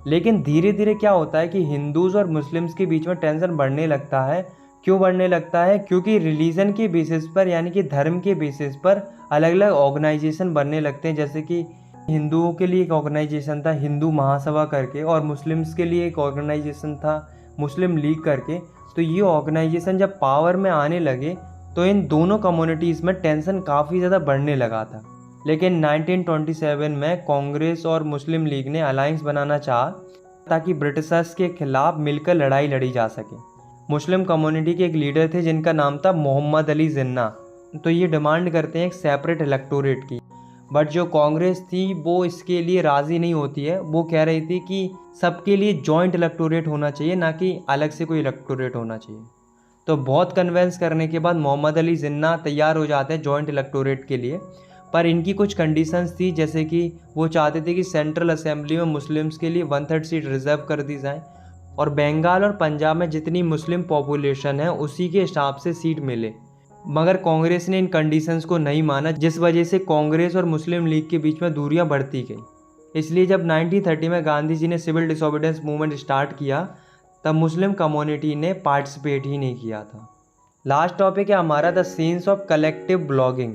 [SPEAKER 1] लेकिन धीरे धीरे क्या होता है कि हिंदूज और मुस्लिम्स के बीच में टेंशन बढ़ने लगता है। क्यों बढ़ने लगता है? क्योंकि रिलीजन के बेसिस पर, यानी कि धर्म के बेसिस पर अलग अलग ऑर्गेनाइजेशन बनने लगते हैं। जैसे कि हिंदुओं के लिए एक ऑर्गेनाइजेशन था हिंदू महासभा करके, और मुस्लिम्स के लिए एक ऑर्गेनाइजेशन था मुस्लिम लीग करके। तो ये ऑर्गेनाइजेशन जब पावर में आने लगे तो इन दोनों कम्युनिटीज़ में टेंशन काफ़ी ज़्यादा बढ़ने लगा था। लेकिन 1927 में कांग्रेस और मुस्लिम लीग ने अलायंस बनाना चाहा ताकि ब्रिटिशर्स के खिलाफ मिलकर लड़ाई लड़ी जा सके। मुस्लिम कम्युनिटी के एक लीडर थे जिनका नाम था मोहम्मद अली जिन्ना। तो ये डिमांड करते हैं एक सेपरेट इलेक्टोरेट की, बट जो कांग्रेस थी वो इसके लिए राज़ी नहीं होती है। वो कह रही थी कि सबके लिए जॉइंट इलेक्टोरेट होना चाहिए, ना कि अलग से कोई इलेक्टोरेट होना चाहिए। तो बहुत कन्वेंस करने के बाद मोहम्मद अली जिन्ना तैयार हो जाते हैं जॉइंट इलेक्टोरेट के लिए, पर इनकी कुछ कंडीशंस थी। जैसे कि वो चाहते थे कि सेंट्रल असेंबली में मुस्लिम्स के लिए 1/3 सीट रिजर्व कर दी जाए, और बंगाल और पंजाब में जितनी मुस्लिम पॉपुलेशन है उसी के हिसाब से सीट मिले। मगर कांग्रेस ने इन कंडीशंस को नहीं माना, जिस वजह से कांग्रेस और मुस्लिम लीग के बीच में दूरियां बढ़ती गई। इसलिए जब 1930 में गांधी जी ने सिविल डिसोबीडियंस मूवमेंट स्टार्ट किया तब मुस्लिम कम्युनिटी ने पार्टिसिपेट ही नहीं किया था। लास्ट टॉपिक है हमारा the sense of collective blogging.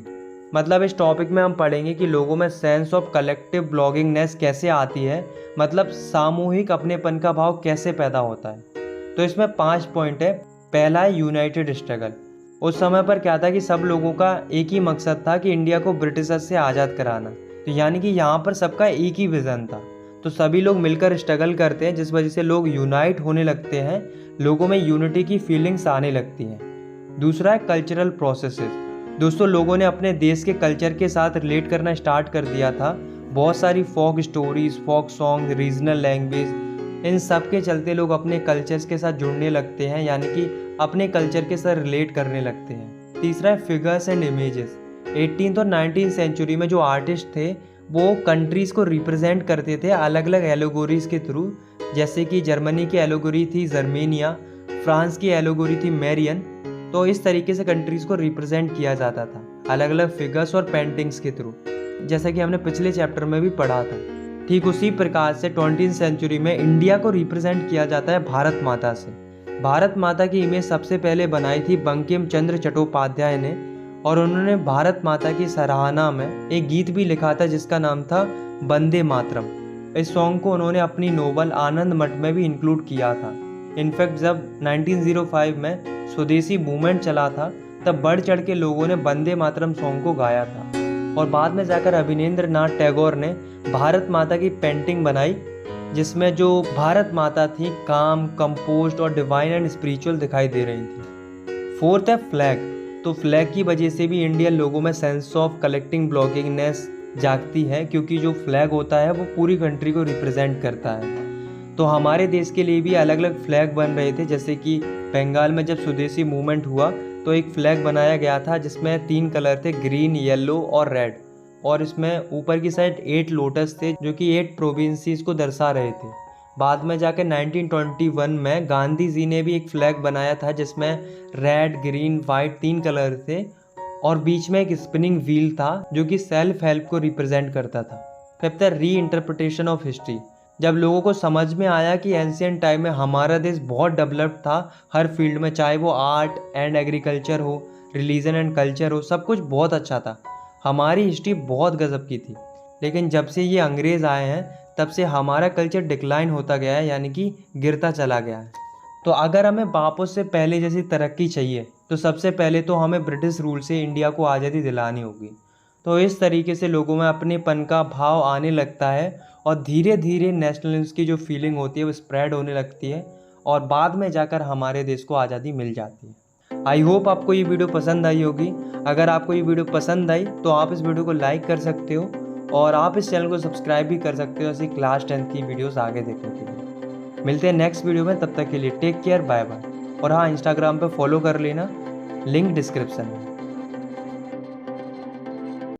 [SPEAKER 1] मतलब इस टॉपिक में हम पढ़ेंगे कि लोगों में सेंस ऑफ कलेक्टिव ब्लॉगिंगनेस कैसे आती है, मतलब सामूहिक अपनेपन का भाव कैसे पैदा होता है। तो इसमें 5 पॉइंट है। पहला है यूनाइटेड स्ट्रगल। उस समय पर क्या था कि सब लोगों का एक ही मकसद था कि इंडिया को ब्रिटिशर्स से आज़ाद कराना। तो यानी कि यहाँ पर सबका एक ही विज़न था। तो सभी लोग मिलकर स्ट्रगल करते हैं, जिस वजह से लोग यूनाइट होने लगते हैं, लोगों में यूनिटी की फीलिंग्स आने लगती हैं। दूसरा है कल्चरल प्रोसेसेस। दोस्तों, लोगों ने अपने देश के कल्चर के साथ रिलेट करना स्टार्ट कर दिया था। बहुत सारी folk stories, folk song, regional language, इन सब के चलते लोग अपने कल्चर्स के साथ जुड़ने लगते हैं, यानी कि अपने कल्चर के साथ रिलेट करने लगते हैं। तीसरा है फिगर्स एंड इमेजेस। 18th और 19th सेंचुरी में जो आर्टिस्ट थे वो कंट्रीज़ को रिप्रेजेंट करते थे अलग अलग एलोगोरीज के थ्रू, जैसे कि जर्मनी की एलोगोरी थी जर्मेनिया, फ्रांस की एलोगोरी थी मैरियन। तो इस तरीके से कंट्रीज़ को रिप्रेजेंट किया जाता था अलग अलग फिगर्स और पेंटिंग्स के थ्रू, जैसा कि हमने पिछले चैप्टर में भी पढ़ा था। ठीक उसी प्रकार से 20th सेंचुरी में इंडिया को रिप्रेजेंट किया जाता है भारत माता से। भारत माता की इमेज सबसे पहले बनाई थी बंकिम चंद्र चट्टोपाध्याय ने, और उन्होंने भारत माता की सराहना में एक गीत भी लिखा था जिसका नाम था वंदे मातरम। इस सॉन्ग को उन्होंने अपनी नोवेल आनंद मठ में भी इंक्लूड किया था। इनफैक्ट जब 1905 में स्वदेशी मूवमेंट चला था तब बढ़ चढ़ के लोगों ने वंदे मातरम सॉन्ग को गाया था, और बाद में जाकर अभिनेंद्र नाथ टैगोर ने भारत माता की पेंटिंग बनाई जिसमें जो भारत माता थी काम, कंपोज्ड और डिवाइन एंड स्पिरिचुअल दिखाई दे रही थी। फोर्थ है फ्लैग। तो फ्लैग की वजह से भी इंडियन लोगों में सेंस ऑफ कलेक्टिंग ब्लॉगिंगनेस जागती है, क्योंकि जो फ्लैग होता है वो पूरी कंट्री को रिप्रेजेंट करता है। तो हमारे देश के लिए भी अलग अलग फ्लैग बन रहे थे, जैसे कि बंगाल में जब स्वदेशी मूवमेंट हुआ तो एक फ्लैग बनाया गया था जिसमें 3 कलर थे, ग्रीन, येलो और रेड, और इसमें ऊपर की साइड 8 लोटस थे जो कि 8 प्रोविंसीज को दर्शा रहे थे। बाद में जाकर 1921 में गांधी जी ने भी एक फ्लैग बनाया था जिसमें रेड, ग्रीन, वाइट 3 कलर थे, और बीच में एक स्पिनिंग व्हील था जो कि सेल्फ हेल्प को रिप्रेजेंट करता था। फिफ्थ है री इंटरप्रिटेशन ऑफ हिस्ट्री। जब लोगों को समझ में आया कि एंशिएंट टाइम में हमारा देश बहुत डेवलप्ड था हर फील्ड में, चाहे वो आर्ट एंड एग्रीकल्चर हो, रिलीजन एंड कल्चर हो, सब कुछ बहुत अच्छा था, हमारी हिस्ट्री बहुत गजब की थी। लेकिन जब से ये अंग्रेज़ आए हैं तब से हमारा कल्चर डिक्लाइन होता गया है, यानी कि गिरता चला गया है। तो अगर हमें वापस से पहले जैसी तरक्की चाहिए तो सबसे पहले तो हमें ब्रिटिश रूल से इंडिया को आज़ादी दिलानी होगी। तो इस तरीके से लोगों में अपनेपन का भाव आने लगता है और धीरे धीरे नेशनलिज्म की जो फीलिंग होती है वो स्प्रेड होने लगती है, और बाद में जाकर हमारे देश को आज़ादी मिल जाती है। आई होप आपको ये वीडियो पसंद आई होगी। अगर आपको ये वीडियो पसंद आई तो आप इस वीडियो को लाइक कर सकते हो, और आप इस चैनल को सब्सक्राइब भी कर सकते हो ऐसी क्लास 10 की वीडियोस आगे देखने के लिए। मिलते हैं नेक्स्ट वीडियो में, तब तक के लिए टेक केयर, बाय बाय। और हाँ, इंस्टाग्राम पे फॉलो कर लेना, लिंक डिस्क्रिप्शन में।